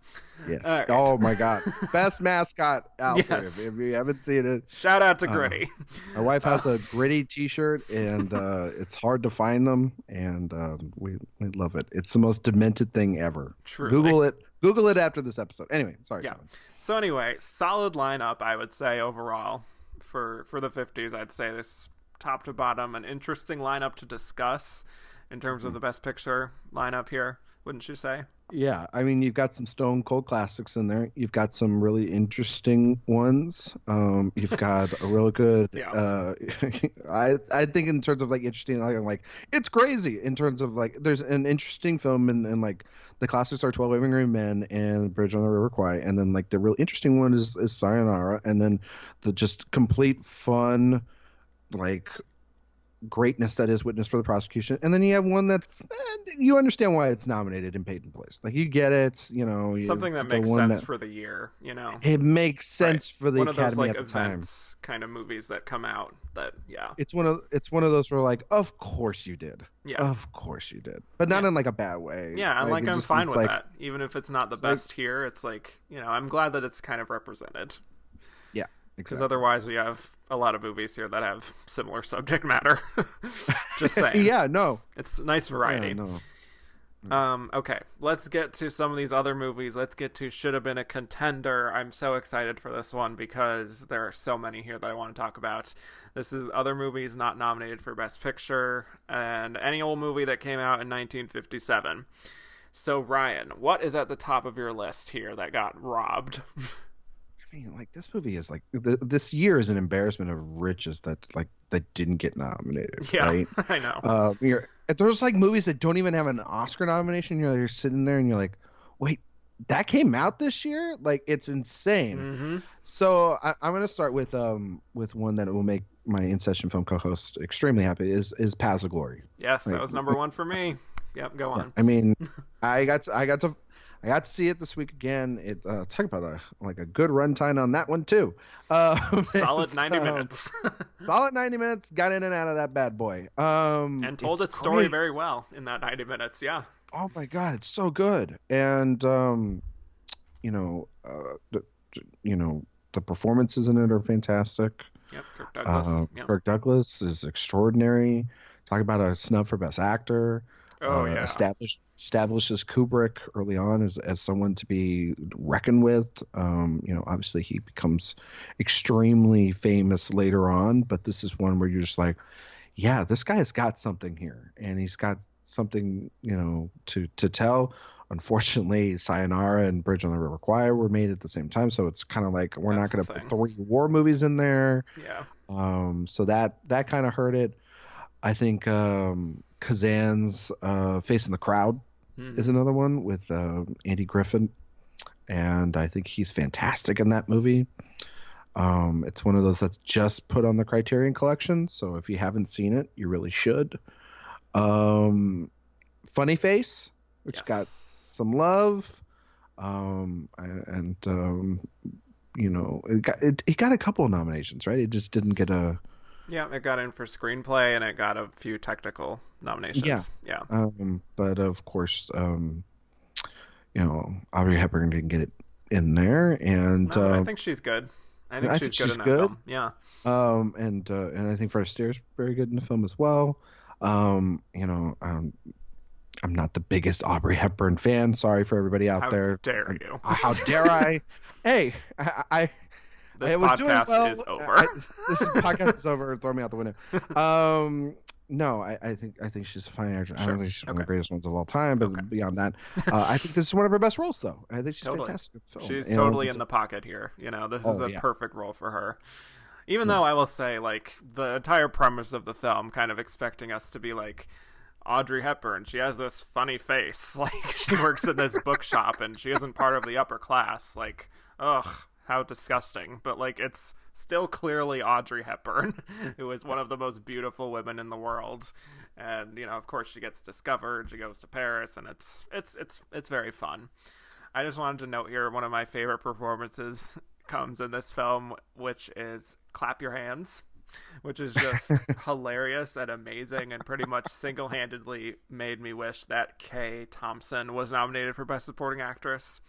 Yes. Right. Oh my God. Best mascot out there. If you haven't seen it, shout out to Gritty. My wife has a Gritty t-shirt, and it's hard to find them, and we love it. It's the most demented thing ever. Truly. Google it after this episode. Anyway, sorry. Yeah. So anyway, solid lineup, I would say, overall for the 50s. I'd say this top to bottom, an interesting lineup to discuss in terms of the Best Picture lineup here, wouldn't you say? Yeah, I mean, you've got some stone cold classics in there. You've got some really interesting ones. You've got a real good. I think in terms of like interesting, like it's crazy in terms of like there's an interesting film and like the classics are 12 Living Room Men and Bridge on the River Kwai, and then like the real interesting one is Sayonara, and then the just complete fun like greatness that is Witness for the Prosecution, and then you have one that's you understand why it's nominated and paid in place. Like you get it, something that makes sense for the year. It makes sense for the one Academy of those, like, at the time. Kind of movies that come out that it's one of those where like, of course you did, of course you did, but not in like a bad way. And like I'm fine with that, even if it's not the best here. It's like I'm glad that it's kind of represented. Because otherwise we have a lot of movies here that have similar subject matter. Just saying. Yeah, no. It's a nice variety. Yeah, no. Okay, let's get to some of these other movies. Let's get to Should Have Been a Contender. I'm so excited for this one because there are so many here that I want to talk about. This is other movies not nominated for Best Picture, and any old movie that came out in 1957. So, Ryan, what is at the top of your list here that got robbed? I mean, like, this movie is like this year is an embarrassment of riches that didn't get nominated. Yeah, right? I know. There's like movies that don't even have an Oscar nomination. You're sitting there and you're like, wait, that came out this year? Like, it's insane. Mm-hmm. So I'm gonna start with one that will make my InSession film co-host extremely happy. Is Paths of Glory. Yes, that was number one for me. Yep, go on. I mean, I got to see it this week again. It talk about a good runtime on that one too. Solid 90 minutes. Solid 90 minutes. Got in and out of that bad boy. And told its story very well in that 90 minutes. Yeah. Oh my God, it's so good. And the performances in it are fantastic. Yep, Kirk Douglas. Kirk Douglas is extraordinary. Talk about a snub for Best Actor. Oh yeah. Establishes Kubrick early on as someone to be reckoned with. Obviously he becomes extremely famous later on, but this is one where you're just like, yeah, this guy has got something here, and he's got something, to tell. Unfortunately, Sayonara and Bridge on the River Kwai were made at the same time, so it's kind of like we're not going to put 3 war movies in there. Yeah. So that kind of hurt it. I think Kazan's Face in the Crowd is another one with Andy Griffin, and I think he's fantastic in that movie. It's one of those that's just put on the Criterion Collection, so if you haven't seen it, you really should. Funny Face, which got some love, it got a couple of nominations, right? It just didn't get a... Yeah, it got in for screenplay, and it got a few technical nominations. Yeah. But of course, Audrey Hepburn didn't get it in there, and no, I think she's good. I think she's good in that film. Yeah. And I think Fred Astaire's very good in the film as well. I'm not the biggest Audrey Hepburn fan. Sorry for everybody out there. How dare you? How dare I? Hey, This podcast is over. This podcast is over. Throw me out the window. No, I think she's a fine actress. I don't think she's one of the greatest ones of all time, but beyond that, I think this is one of her best roles, though. I think she's fantastic in the film. She's totally in the pocket here. This is a perfect role for her. Even though I will say, like, the entire premise of the film, kind of expecting us to be like, Audrey Hepburn, she has this funny face. Like, she works in this bookshop and she isn't part of the upper class. Like, ugh. How disgusting. But, like, it's still clearly Audrey Hepburn, who is one of the most beautiful women in the world. And, of course she gets discovered, she goes to Paris, and it's very fun. I just wanted to note here, one of my favorite performances comes in this film, which is Clap Your Hands, which is just hilarious and amazing, and pretty much single-handedly made me wish that Kay Thompson was nominated for Best Supporting Actress.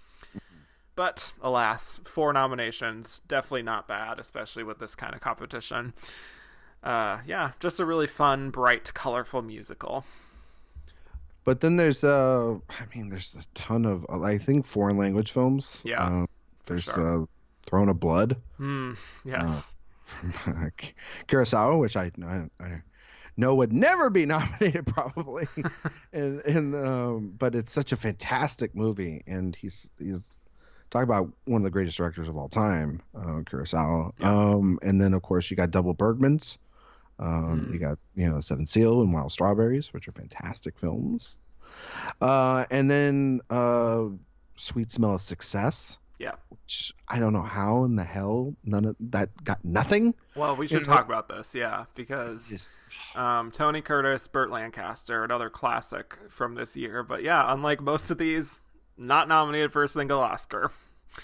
But, alas, 4 nominations, definitely not bad, especially with this kind of competition. Just a really fun, bright, colorful musical. But then there's a ton of, I think, foreign language films. Yeah, there's Throne of Blood. Yes. From Kurosawa, which I know would never be nominated probably. But it's such a fantastic movie, and he's talk about one of the greatest directors of all time, Kurosawa. Yeah. And then of course you got Double Bergmans. You got Seven Seal and Wild Strawberries, which are fantastic films. And then Sweet Smell of Success. Yeah. Which I don't know how in the hell none of that got nothing. Well, we should talk about this, because Tony Curtis, Burt Lancaster, another classic from this year. But yeah, unlike most of these, not nominated for a single Oscar.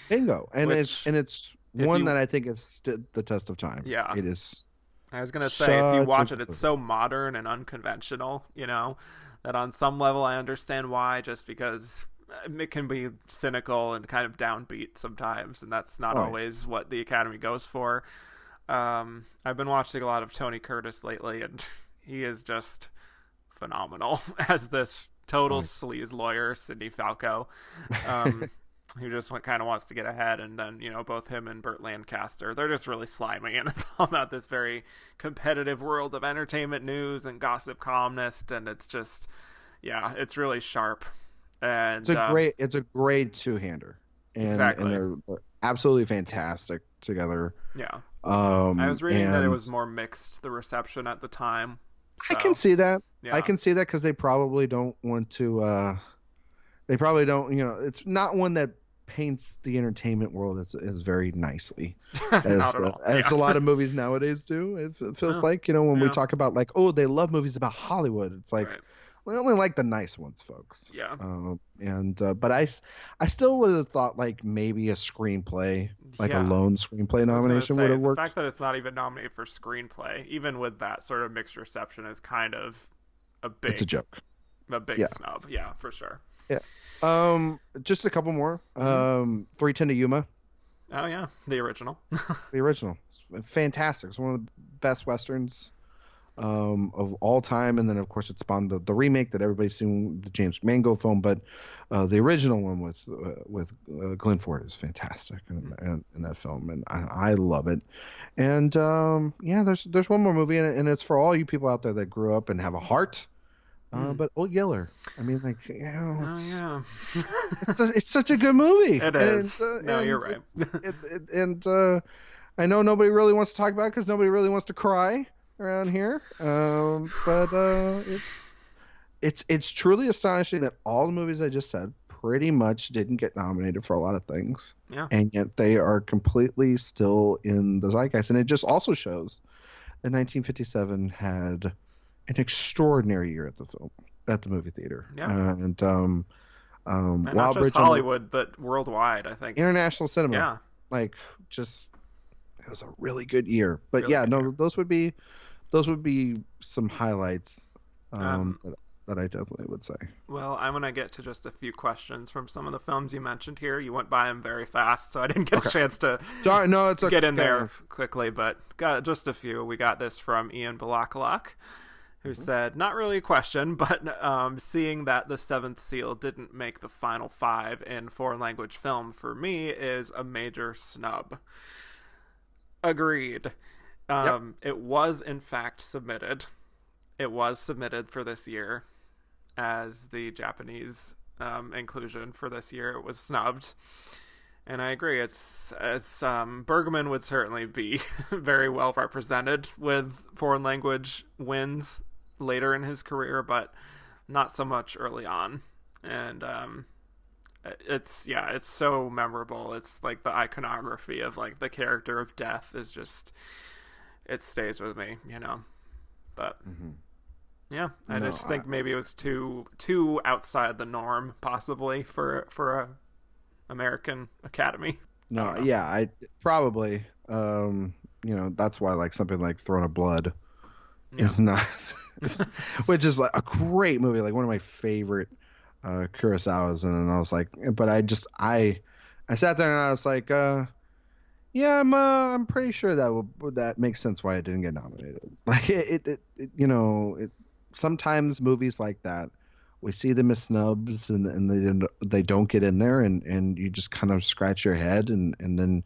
Bingo. And it's one that I think has stood the test of time. Yeah. It is. I was going to say, if you watch it, it's so modern and unconventional, that on some level I understand why, just because it can be cynical and kind of downbeat sometimes, and that's not always what the Academy goes for. I've been watching a lot of Tony Curtis lately, and he is just phenomenal as this total sleaze lawyer, Sidney Falco, who just kind of wants to get ahead. And then, both him and Burt Lancaster, they're just really slimy, and it's all about this very competitive world of entertainment news and gossip columnist, and it's just, it's really sharp. And it's a great two-hander. Exactly. And they're absolutely fantastic together. Yeah. I was reading that it was more mixed, the reception at the time. So, I can see that. Yeah. I can see that because they probably don't want to. They probably don't. It's not one that paints the entertainment world as very nicely, as a lot of movies nowadays do. It feels like when we talk about like, oh, they love movies about Hollywood. It's like. Right. We only like the nice ones, folks. Yeah. But I still would have thought like maybe a screenplay, like a lone screenplay nomination would have worked. The fact that it's not even nominated for screenplay, even with that sort of mixed reception, is kind of it's a joke. A big snub. Yeah, for sure. Yeah. Just a couple more. 3:10 to Yuma. Oh yeah, the original. The original. It's fantastic. It's one of the best westerns of all time, and then of course it spawned the remake that everybody's seen, the James Mango film, but the original one with Glenn Ford is fantastic in that film, and I love it. And there's one more movie in it, and it's for all you people out there that grew up and have a heart. But Old Yeller, I mean, like, it's such a good movie. It is. You're right. And I know nobody really wants to talk about it because nobody really wants to cry around here, but it's truly astonishing that all the movies I just said pretty much didn't get nominated for a lot of things, and yet they are completely still in the zeitgeist. And it just also shows that 1957 had an extraordinary year at the movie theater, and not just Hollywood, but worldwide. I think international cinema, like just. It was a really good year, but those would be some highlights that I definitely would say. Well, I'm gonna get to just a few questions from some of the films you mentioned here. You went by them very fast, so I didn't get a chance to get in there quickly, but got just a few. We got this from Ian Balakalak, who said, not really a question, but seeing that The Seventh Seal didn't make the final 5 in foreign language film for me is a major snub. Agreed. It was in fact submitted. It was submitted for this year as the Japanese inclusion for this year. It was snubbed, and I agree. Bergman would certainly be very well represented with foreign language wins later in his career, but not so much early on. And it's so memorable. It's like the iconography of like the character of death is just, it stays with me, but I just think maybe it was too outside the norm possibly for a American Academy. I probably that's why like something like Throne of Blood is not which is like a great movie, like one of my favorite Kurosawa's, and I was like, but I sat there and I was like, I'm pretty sure that makes sense why it didn't get nominated. Like it sometimes movies like that, we see them as snubs and they don't get in there, and you just kind of scratch your head, and then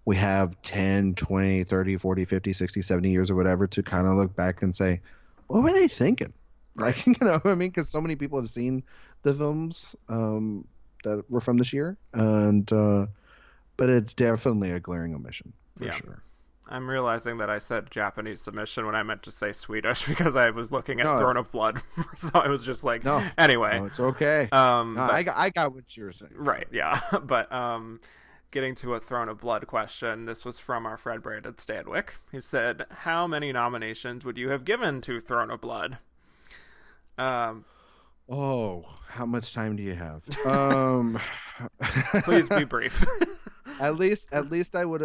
we have 10, 20, 30, 40, 50, 60, 70 years or whatever to kind of look back and say, what were they thinking? Like, what I mean? Because so many people have seen the films that were from this year, and but it's definitely a glaring omission for sure. I'm realizing that I said Japanese submission when I meant to say Swedish because I was looking at Throne of Blood, so I was just like, anyway. No, it's okay. I got what you were saying. Right, yeah. But getting to a Throne of Blood question, this was from our friend Brandon Stanwyck, who said, how many nominations would you have given to Throne of Blood? How much time do you have? Please be brief. At least I would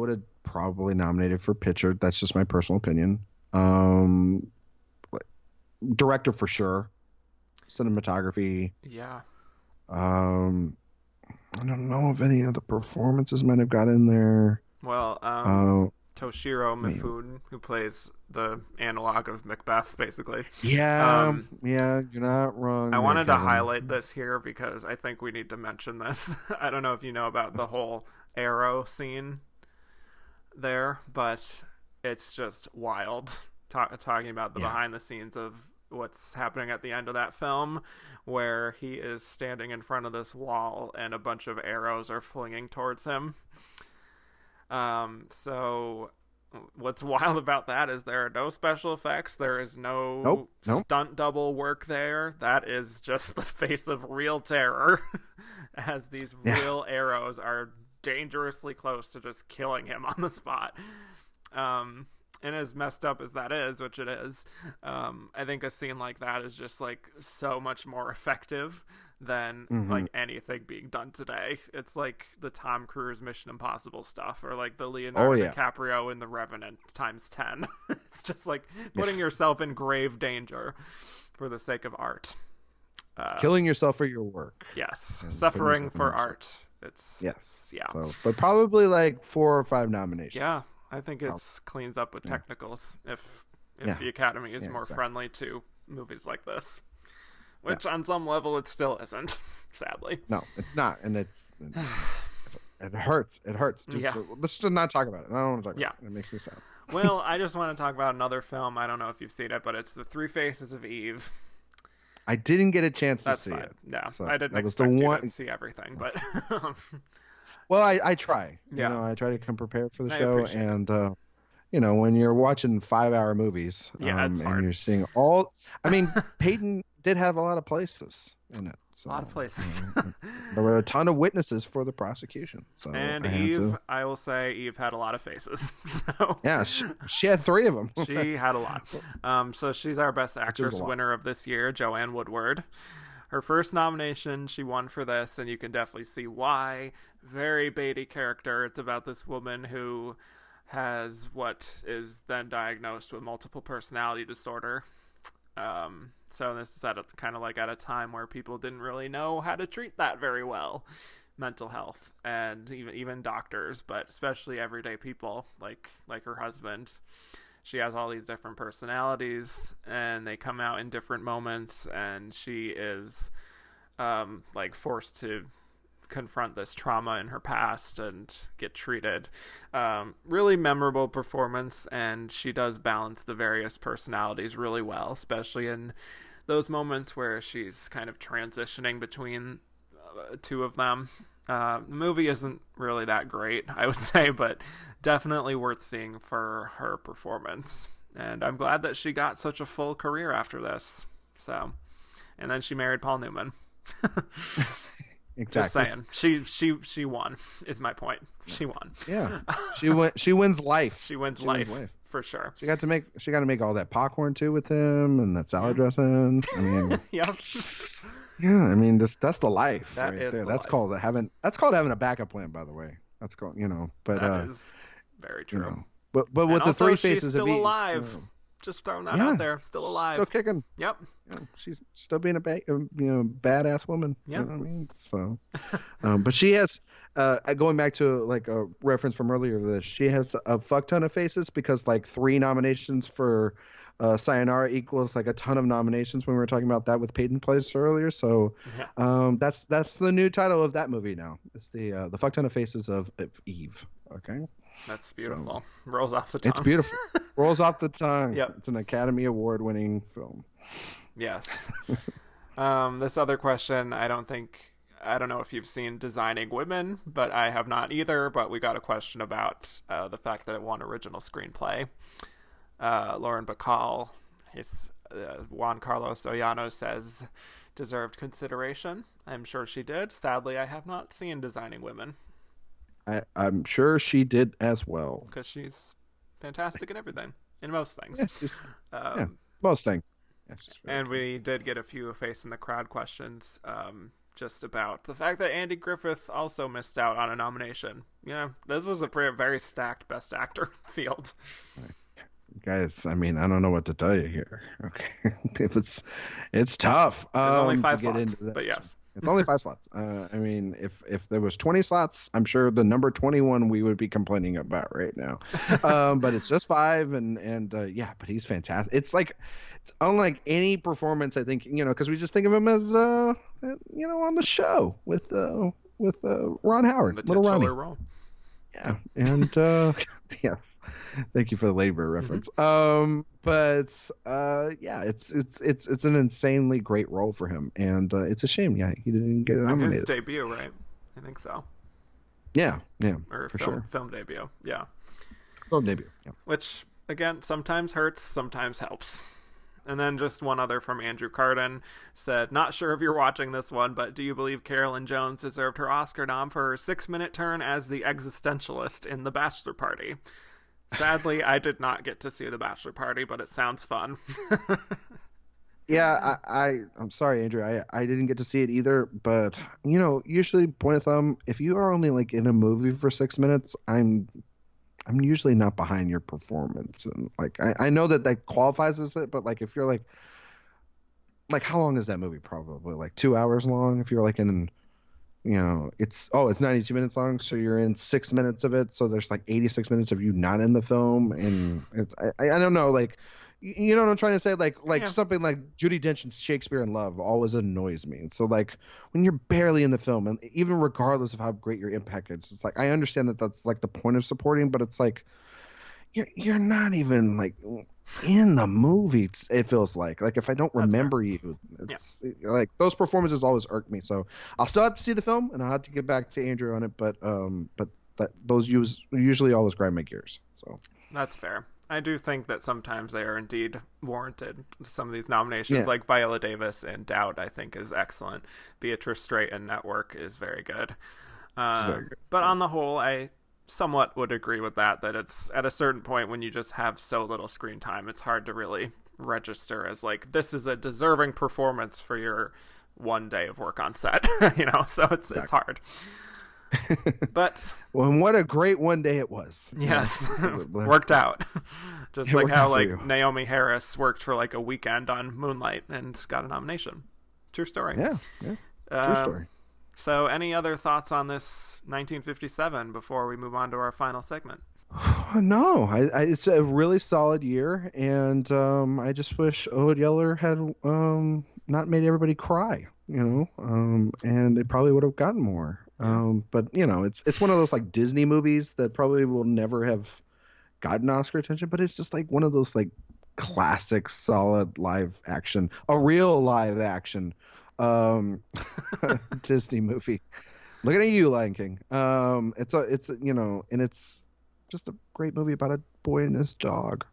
have probably nominated for picture. That's just my personal opinion. Director for sure. cinematography. Yeah. I don't know if any of the performances might have got in there. Well, Uh, Toshiro maybe. Mifune, who plays the analog of Macbeth, basically. Yeah, yeah, you're not wrong. I there, wanted to Kevin. highlight this here because I think we need to mention this. I don't know if you know about the whole arrow scene there, but it's just wild. Talking about the Yeah. behind the scenes of what's happening at the end of that film, where he is standing in front of this wall and a bunch of arrows are flinging towards him. So what's wild about that is there are no special effects. There is no Nope. stunt double work there. That is just the face of real terror as these real arrows are dangerously close to just killing him on the spot. And as messed up as that is, which it is, I think a scene like that is just like so much more effective than like anything being done today. It's like the Tom Cruise Mission Impossible stuff, or like the Leonardo DiCaprio in The Revenant times 10. It's just like putting yourself in grave danger for the sake of art. Killing yourself for your work. Yes, suffering for art. It's yeah. So, but probably like 4 or 5 nominations. Yeah, I think it cleans up with technicals if the Academy is more friendly to movies like this, which on some level it still isn't, sadly. No, it's not, and it hurts. It hurts. Yeah. Let's just not talk about it. I don't want to talk about it. It makes me sad. Well, I just want to talk about another film. I don't know if you've seen it, but it's The Three Faces of Eve. I didn't get a chance to see fine. it. No, so I didn't that was expect the you one... to see everything, but well, I try. Yeah. You know, I try to come prepared for the I show, appreciate and you know, when you're watching 5-hour movies, it's hard. and you're seeing all. I mean, Peyton did have a lot of places in it. So, a lot of places. There were a ton of witnesses for the prosecution. So And Eve, I will say, Eve had a lot of faces. So yeah, she had 3 of them. She had a lot. So she's our Best Actress winner of this year, Joanne Woodward. Her first nomination, she won for this, and you can definitely see why. Very Beatty character. It's about this woman who has what is then diagnosed with multiple personality disorder. So this is kind of like at a time where people didn't really know how to treat that very well, mental health, and even doctors, but especially everyday people like her husband. She has all these different personalities, and they come out in different moments, and she is like forced to confront this trauma in her past and get treated. Really memorable performance, and she does balance the various personalities really well, especially in those moments where she's kind of transitioning between 2 of them. The movie isn't really that great, I would say, but definitely worth seeing for her performance. And I'm glad that she got such a full career after this. So, and then she married Paul Newman. Exactly. Just saying, she won. Is my point. She won. Yeah, she wins life. She wins life for sure. She got to make all that popcorn too with him, and that salad dressing. I mean, yep. Yeah, I mean that's the life that right is there. The That's life. called having a backup plan, by the way. That's called, but that is very true. But with and the also, Three Faces she's of still Eve, alive. Just throwing that out there. Still alive. Still kicking. Yep. She's still being a badass woman. Yep. You know what I mean? So, but she has, going back to like a reference from earlier, this she has a fuck ton of faces because like 3 nominations for Sayonara equals like a ton of nominations when we were talking about that with Peyton Place earlier. So, that's the new title of that movie now. It's the fuck ton of faces of Eve. Okay. That's beautiful. Rolls off the tongue. It's beautiful. Rolls off the tongue. Yep. It's an Academy Award-winning film. Yes. This other question, I don't know if you've seen Designing Women, but I have not either. But we got a question about the fact that it won original screenplay. Lauren Bacall, Juan Carlos Ollano says, deserved consideration. I'm sure she did. Sadly, I have not seen Designing Women. I'm sure she did as well. Because she's fantastic in everything. In most things. Most things. And we did get a few face in the crowd questions just about the fact that Andy Griffith also missed out on a nomination. Yeah, this was a very stacked Best Actor field. guys, I mean, I don't know what to tell you here. Okay, it's tough. There's only 5 to get slots, into that. but yes. It's only 5 slots. I mean, if there was 20 slots, I'm sure the number 21 we would be complaining about right now. But it's just 5, and yeah, but he's fantastic. It's unlike any performance, I think, because we just think of him as on the show with Ron Howard, The Little Ronnie. titular role. Yeah, and yes, thank you for the labor reference. But yeah, it's an insanely great role for him, and it's a shame, yeah, he didn't get nominated. His debut, right? I think so. Yeah, Or for film debut, yeah. Film debut, yeah. Which again sometimes hurts, sometimes helps. And then just one other from Andrew Carden said, not sure if you're watching this one, but do you believe Carolyn Jones deserved her Oscar nom for her 6-minute turn as the existentialist in The Bachelor Party? Sadly, I did not get to see The Bachelor Party, but it sounds fun. Yeah, I'm sorry, Andrew. I didn't get to see it either, but usually point of thumb, if you are only like in a movie for 6 minutes, I'm usually not behind your performance, and like I know that qualifies as it, but like if you're like how long is that movie? Probably like 2 hours long. If you're like in, it's 92 minutes long, so you're in 6 minutes of it, so there's like 86 minutes of you not in the film, and it's I don't know, like. You know what I'm trying to say? Like something like Judi Dench's Shakespeare in Love always annoys me. So like when you're barely in the film, and even regardless of how great your impact is, it's like I understand that that's like the point of supporting, but it's like you're not even like in the movie. It feels like if I don't remember you, it's like those performances always irk me. So I'll still have to see the film, and I'll have to get back to Andrew on it. But those usually always grind my gears. So that's fair. I do think that sometimes they are indeed warranted. Some of these nominations, like Viola Davis in Doubt, I think is excellent. Beatrice Straight in Network is very good. But on the whole, I somewhat would agree with that it's at a certain point when you just have so little screen time, it's hard to really register as like, this is a deserving performance for your one day of work on set, so it's hard. But well, and what a great one day it was. Yes. Worked out. Just like how like Naomi Harris worked for like a weekend on Moonlight and got a nomination. True story. Yeah. True story. So any other thoughts on this 1957 before we move on to our final segment? No, it's a really solid year, and I just wish Owen Yeller had not made everybody cry, and they probably would have gotten more. But it's one of those like Disney movies that probably will never have gotten Oscar attention, but it's just like one of those like classic solid a real live action Disney movie. Looking at you, Lion King. It's and it's just a great movie about a boy and his dog.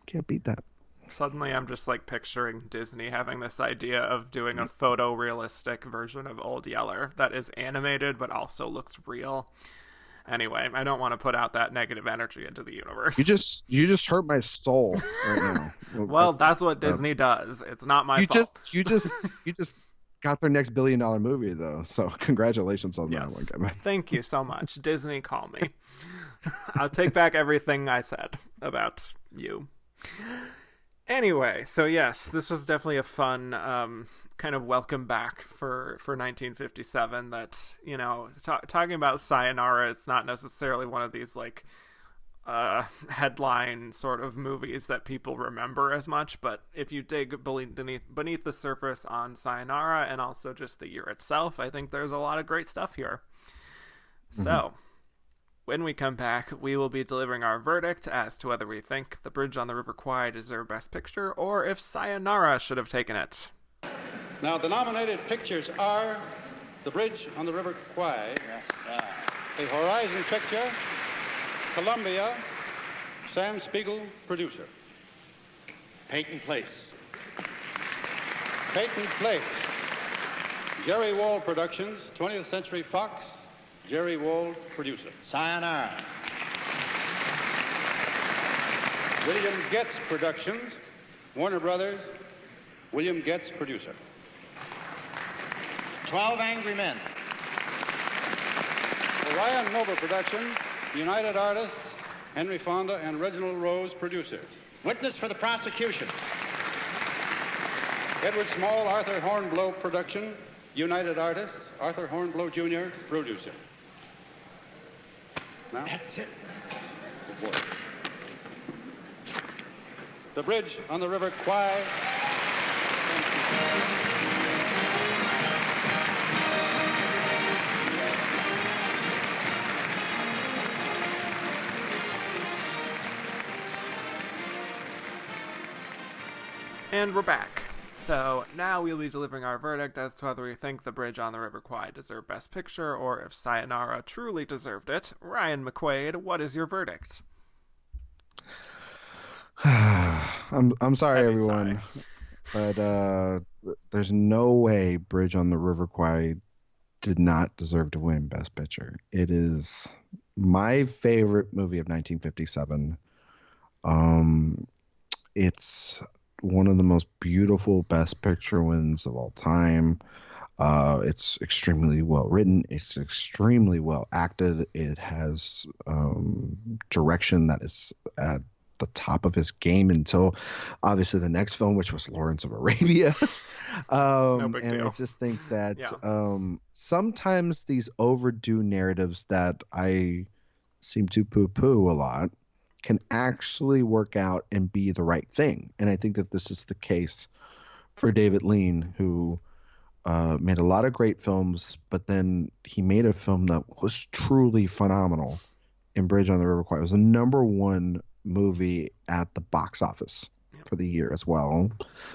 Can't beat that. Suddenly I'm just like picturing Disney having this idea of doing a photorealistic version of Old Yeller that is animated but also looks real. Anyway, I don't want to put out that negative energy into the universe. You just hurt my soul right now. Well, that's what Disney does. It's not my fault. You just got their next $1 billion movie though. So congratulations on that one. Thank you so much. Disney, call me. I'll take back everything I said about you. Anyway, so yes, this was definitely a fun kind of welcome back for 1957 that, talking about Sayonara, it's not necessarily one of these like headline sort of movies that people remember as much, but if you dig beneath the surface on Sayonara and also just the year itself, I think there's a lot of great stuff here. So when we come back, we will be delivering our verdict as to whether we think The Bridge on the River Kwai deserved Best Picture or if Sayonara should have taken it. Now, the nominated pictures are The Bridge on the River Kwai, a Horizon picture, Columbia, Sam Spiegel, producer. Peyton Place. Peyton Place, Jerry Wald Productions, 20th Century Fox, Jerry Wald, producer. Sayonara. William Getz Productions, Warner Brothers, William Getz, producer. 12 Angry Men. Orion Nova Productions, United Artists, Henry Fonda and Reginald Rose, producers. Witness for the prosecution. Edward Small, Arthur Hornblow production. United Artists, Arthur Hornblow Jr., producer. Now? That's it. Good boy. The bridge on the River Kwai. And we're back. So now we'll be delivering our verdict as to whether we think The Bridge on the River Kwai deserved Best Picture or if Sayonara truly deserved it. Ryan McQuade, what is your verdict? I'm sorry, Heavy everyone, sigh. but there's no way Bridge on the River Kwai did not deserve to win Best Picture. It is my favorite movie of 1957. It's one of the most beautiful Best Picture wins of all time. It's extremely well written. It's extremely well acted. It has direction that is at the top of his game until obviously the next film, which was Lawrence of Arabia. No big and deal. I just think that Yeah. sometimes these overdue narratives that I seem to poo-poo a lot can actually work out and be the right thing. And I think that this is the case for David Lean, who made a lot of great films, but then he made a film that was truly phenomenal in Bridge on the River Kwai. It was the #1 movie at the box office for the year as well.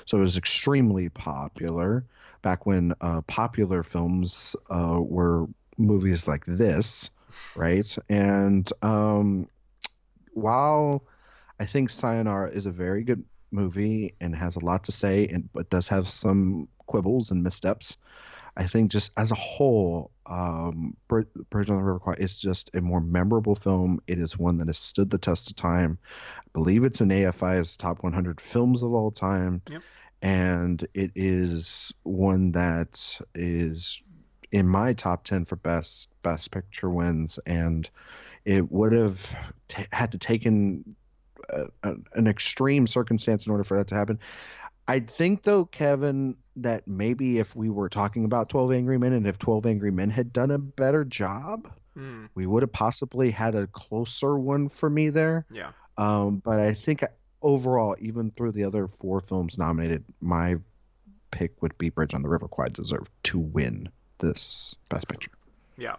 So it was extremely popular back when popular films were movies like this, right? And while I think Sayonara is a very good movie and has a lot to say, but does have some quibbles and missteps, I think just as a whole, Bridge on the River Kwai is just a more memorable film. It is one that has stood the test of time. I believe it's in AFI's top 100 films of all time. Yep. And it is one that is in my top 10 for best picture wins. And it would have had to taken an extreme circumstance in order for that to happen. I think, though, Kevin, that maybe if we were talking about 12 Angry Men and if 12 Angry Men had done a better job, we would have possibly had a closer one for me there. Yeah. But I think overall, even through the other 4 films nominated, my pick would be Bridge on the River Kwai deserved to win this Best Picture. Yeah.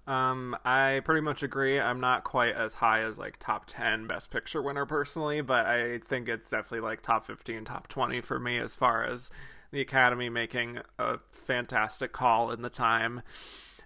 I pretty much agree. I'm not quite as high as like top 10 Best Picture winner personally, but I think it's definitely like top 15, top 20 for me as far as the Academy making a fantastic call in the time.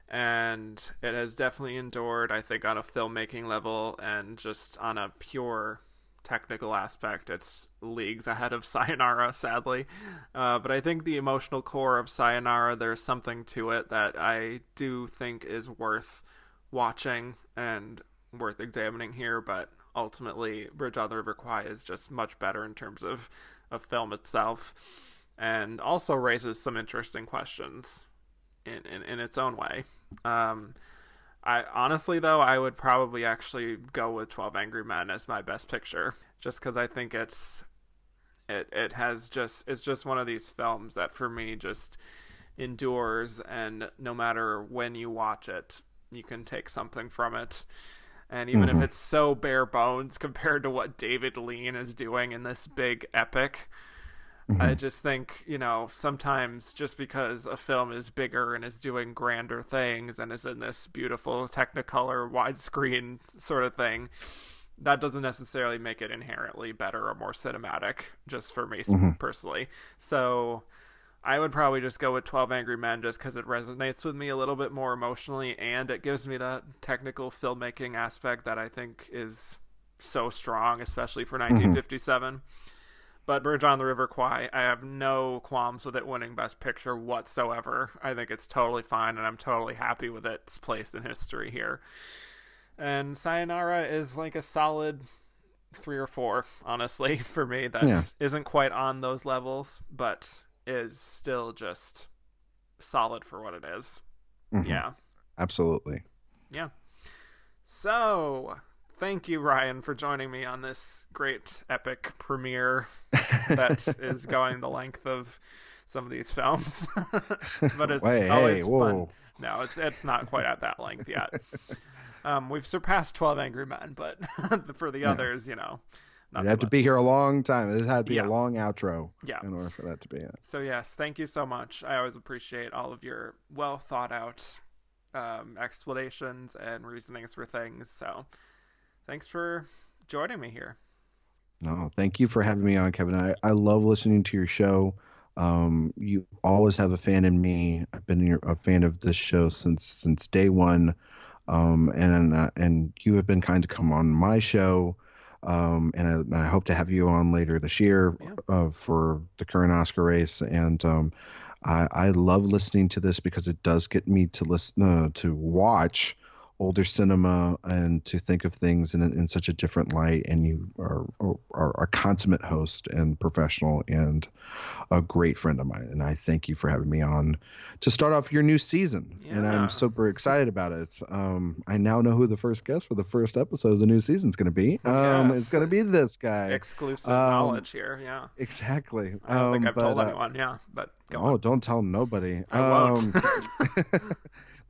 And it has definitely endured, I think, on a filmmaking level and just on a pure technical aspect, it's leagues ahead of Sayonara, sadly. But I think the emotional core of Sayonara, there's something to it that I do think is worth watching and worth examining here. But ultimately, Bridge on the River Kwai is just much better in terms of film itself, and also raises some interesting questions in its own way. I honestly, though, I would probably actually go with 12 Angry Men as my Best Picture, just because I think it's just one of these films that for me just endures, and no matter when you watch it, you can take something from it. And even if it's so bare bones compared to what David Lean is doing in this big epic, I just think, sometimes just because a film is bigger and is doing grander things and is in this beautiful Technicolor widescreen sort of thing, that doesn't necessarily make it inherently better or more cinematic, just for me personally. So I would probably just go with 12 Angry Men just because it resonates with me a little bit more emotionally, and it gives me that technical filmmaking aspect that I think is so strong, especially for 1957. But Bridge on the River Kwai, I have no qualms with it winning Best Picture whatsoever. I think it's totally fine, and I'm totally happy with its place in history here. And Sayonara is like a solid 3 or 4, honestly, for me. That isn't quite on those levels, but is still just solid for what it is. Yeah. Absolutely. Yeah. So, thank you, Ryan, for joining me on this great epic premiere that is going the length of some of these films. But it's always fun. No, it's not quite at that length yet. We've surpassed 12 Angry Men, but for the others, not you have to be here a long time. It had to be a long outro in order for that to be it. So yes, thank you so much. I always appreciate all of your well thought out explanations and reasonings for things. So thanks for joining me here. No, thank you for having me on, Kevin. I love listening to your show. You always have a fan in me. I've been a fan of this show since day one. And you have been kind to come on my show. And I hope to have you on later this year for the current Oscar race. And I love listening to this because it does get me to listen to watch older cinema and to think of things in such a different light. And you are a consummate host and professional and a great friend of mine. And I thank you for having me on to start off your new season. And I'm super excited about it. I now know who the first guest for the first episode of the new season is going to be. It's going to be this guy. Exclusive knowledge here. Yeah, exactly. I don't think I've told anyone. But go on. Don't tell nobody. I won't.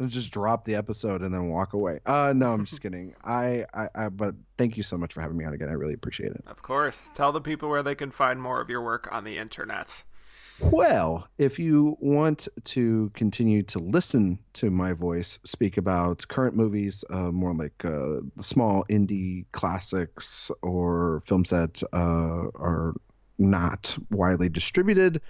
Just drop the episode and then walk away. No, I'm just kidding. But thank you so much for having me on again. I really appreciate it. Of course. Tell the people where they can find more of your work on the internet. Well, if you want to continue to listen to my voice speak about current movies, more like small indie classics or films that are not widely distributed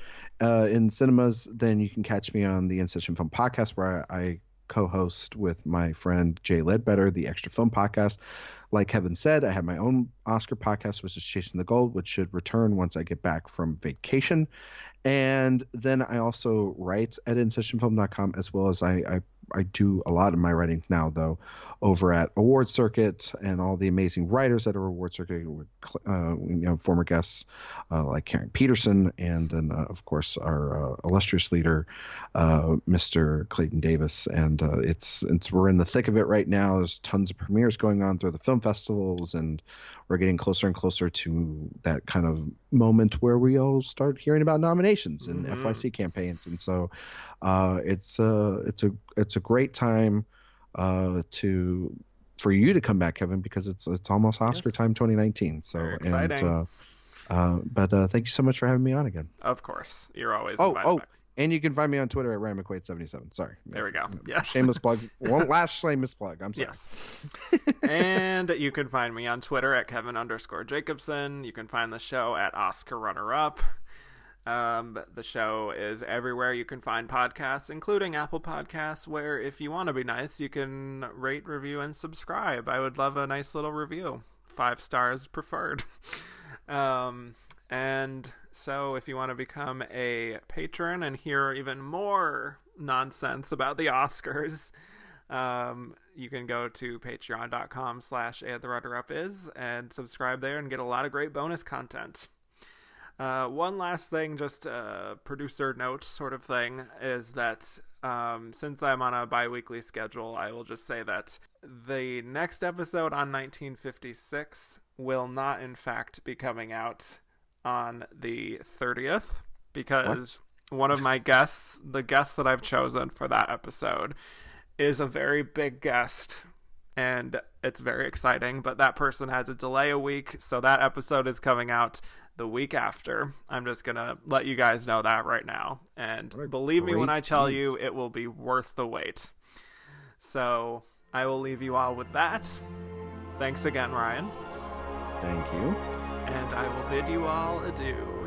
in cinemas, then you can catch me on the InSession Film Podcast, where I co-host with my friend Jay Ledbetter, the Extra Film Podcast. Like Kevin said, I have my own Oscar podcast, which is Chasing the Gold, which should return once I get back from vacation. And then I also write at InSessionFilm.com, as well as I do a lot of my writings now, though, over at Award Circuit, and all the amazing writers at Award Circuit, former guests like Karen Peterson, and then of course our illustrious leader, Mr. Clayton Davis. And we're in the thick of it right now. There's tons of premieres going on through the film festivals, and we're getting closer and closer to that kind of moment where we all start hearing about nominations and FYC campaigns. And so it's a great time for you to come back, Kevin, because it's almost Oscar time 2019. So very exciting. But thank you so much for having me on again. Of course, you're always invited back. And you can find me on Twitter at Ryan McQuade 77. Sorry. There we go. Yes. Shameless plug. One last shameless plug. I'm sorry. Yes. And you can find me on Twitter at Kevin_Jacobson. You can find the show at Oscar Runner Up. The show is everywhere you can find podcasts, including Apple Podcasts, where if you want to be nice, you can rate, review, and subscribe. I would love a nice little review. 5 stars preferred. And so if you want to become a patron and hear even more nonsense about the Oscars, you can go to patreon.com/ATheRunnerUpIs and subscribe there and get a lot of great bonus content. One last thing, just a producer note sort of thing, is that since I'm on a bi-weekly schedule, I will just say that the next episode on 1956 will not, in fact, be coming out on the 30th, because one of my guests, the guest that I've chosen for that episode, is a very big guest, and it's very exciting, but that person had to delay a week, so that episode is coming out the week after. I'm just gonna let you guys know that right now, and believe me when I tell you, it will be worth the wait. So I will leave you all with that. Thanks again, Ryan. Thank you. And I will bid you all adieu.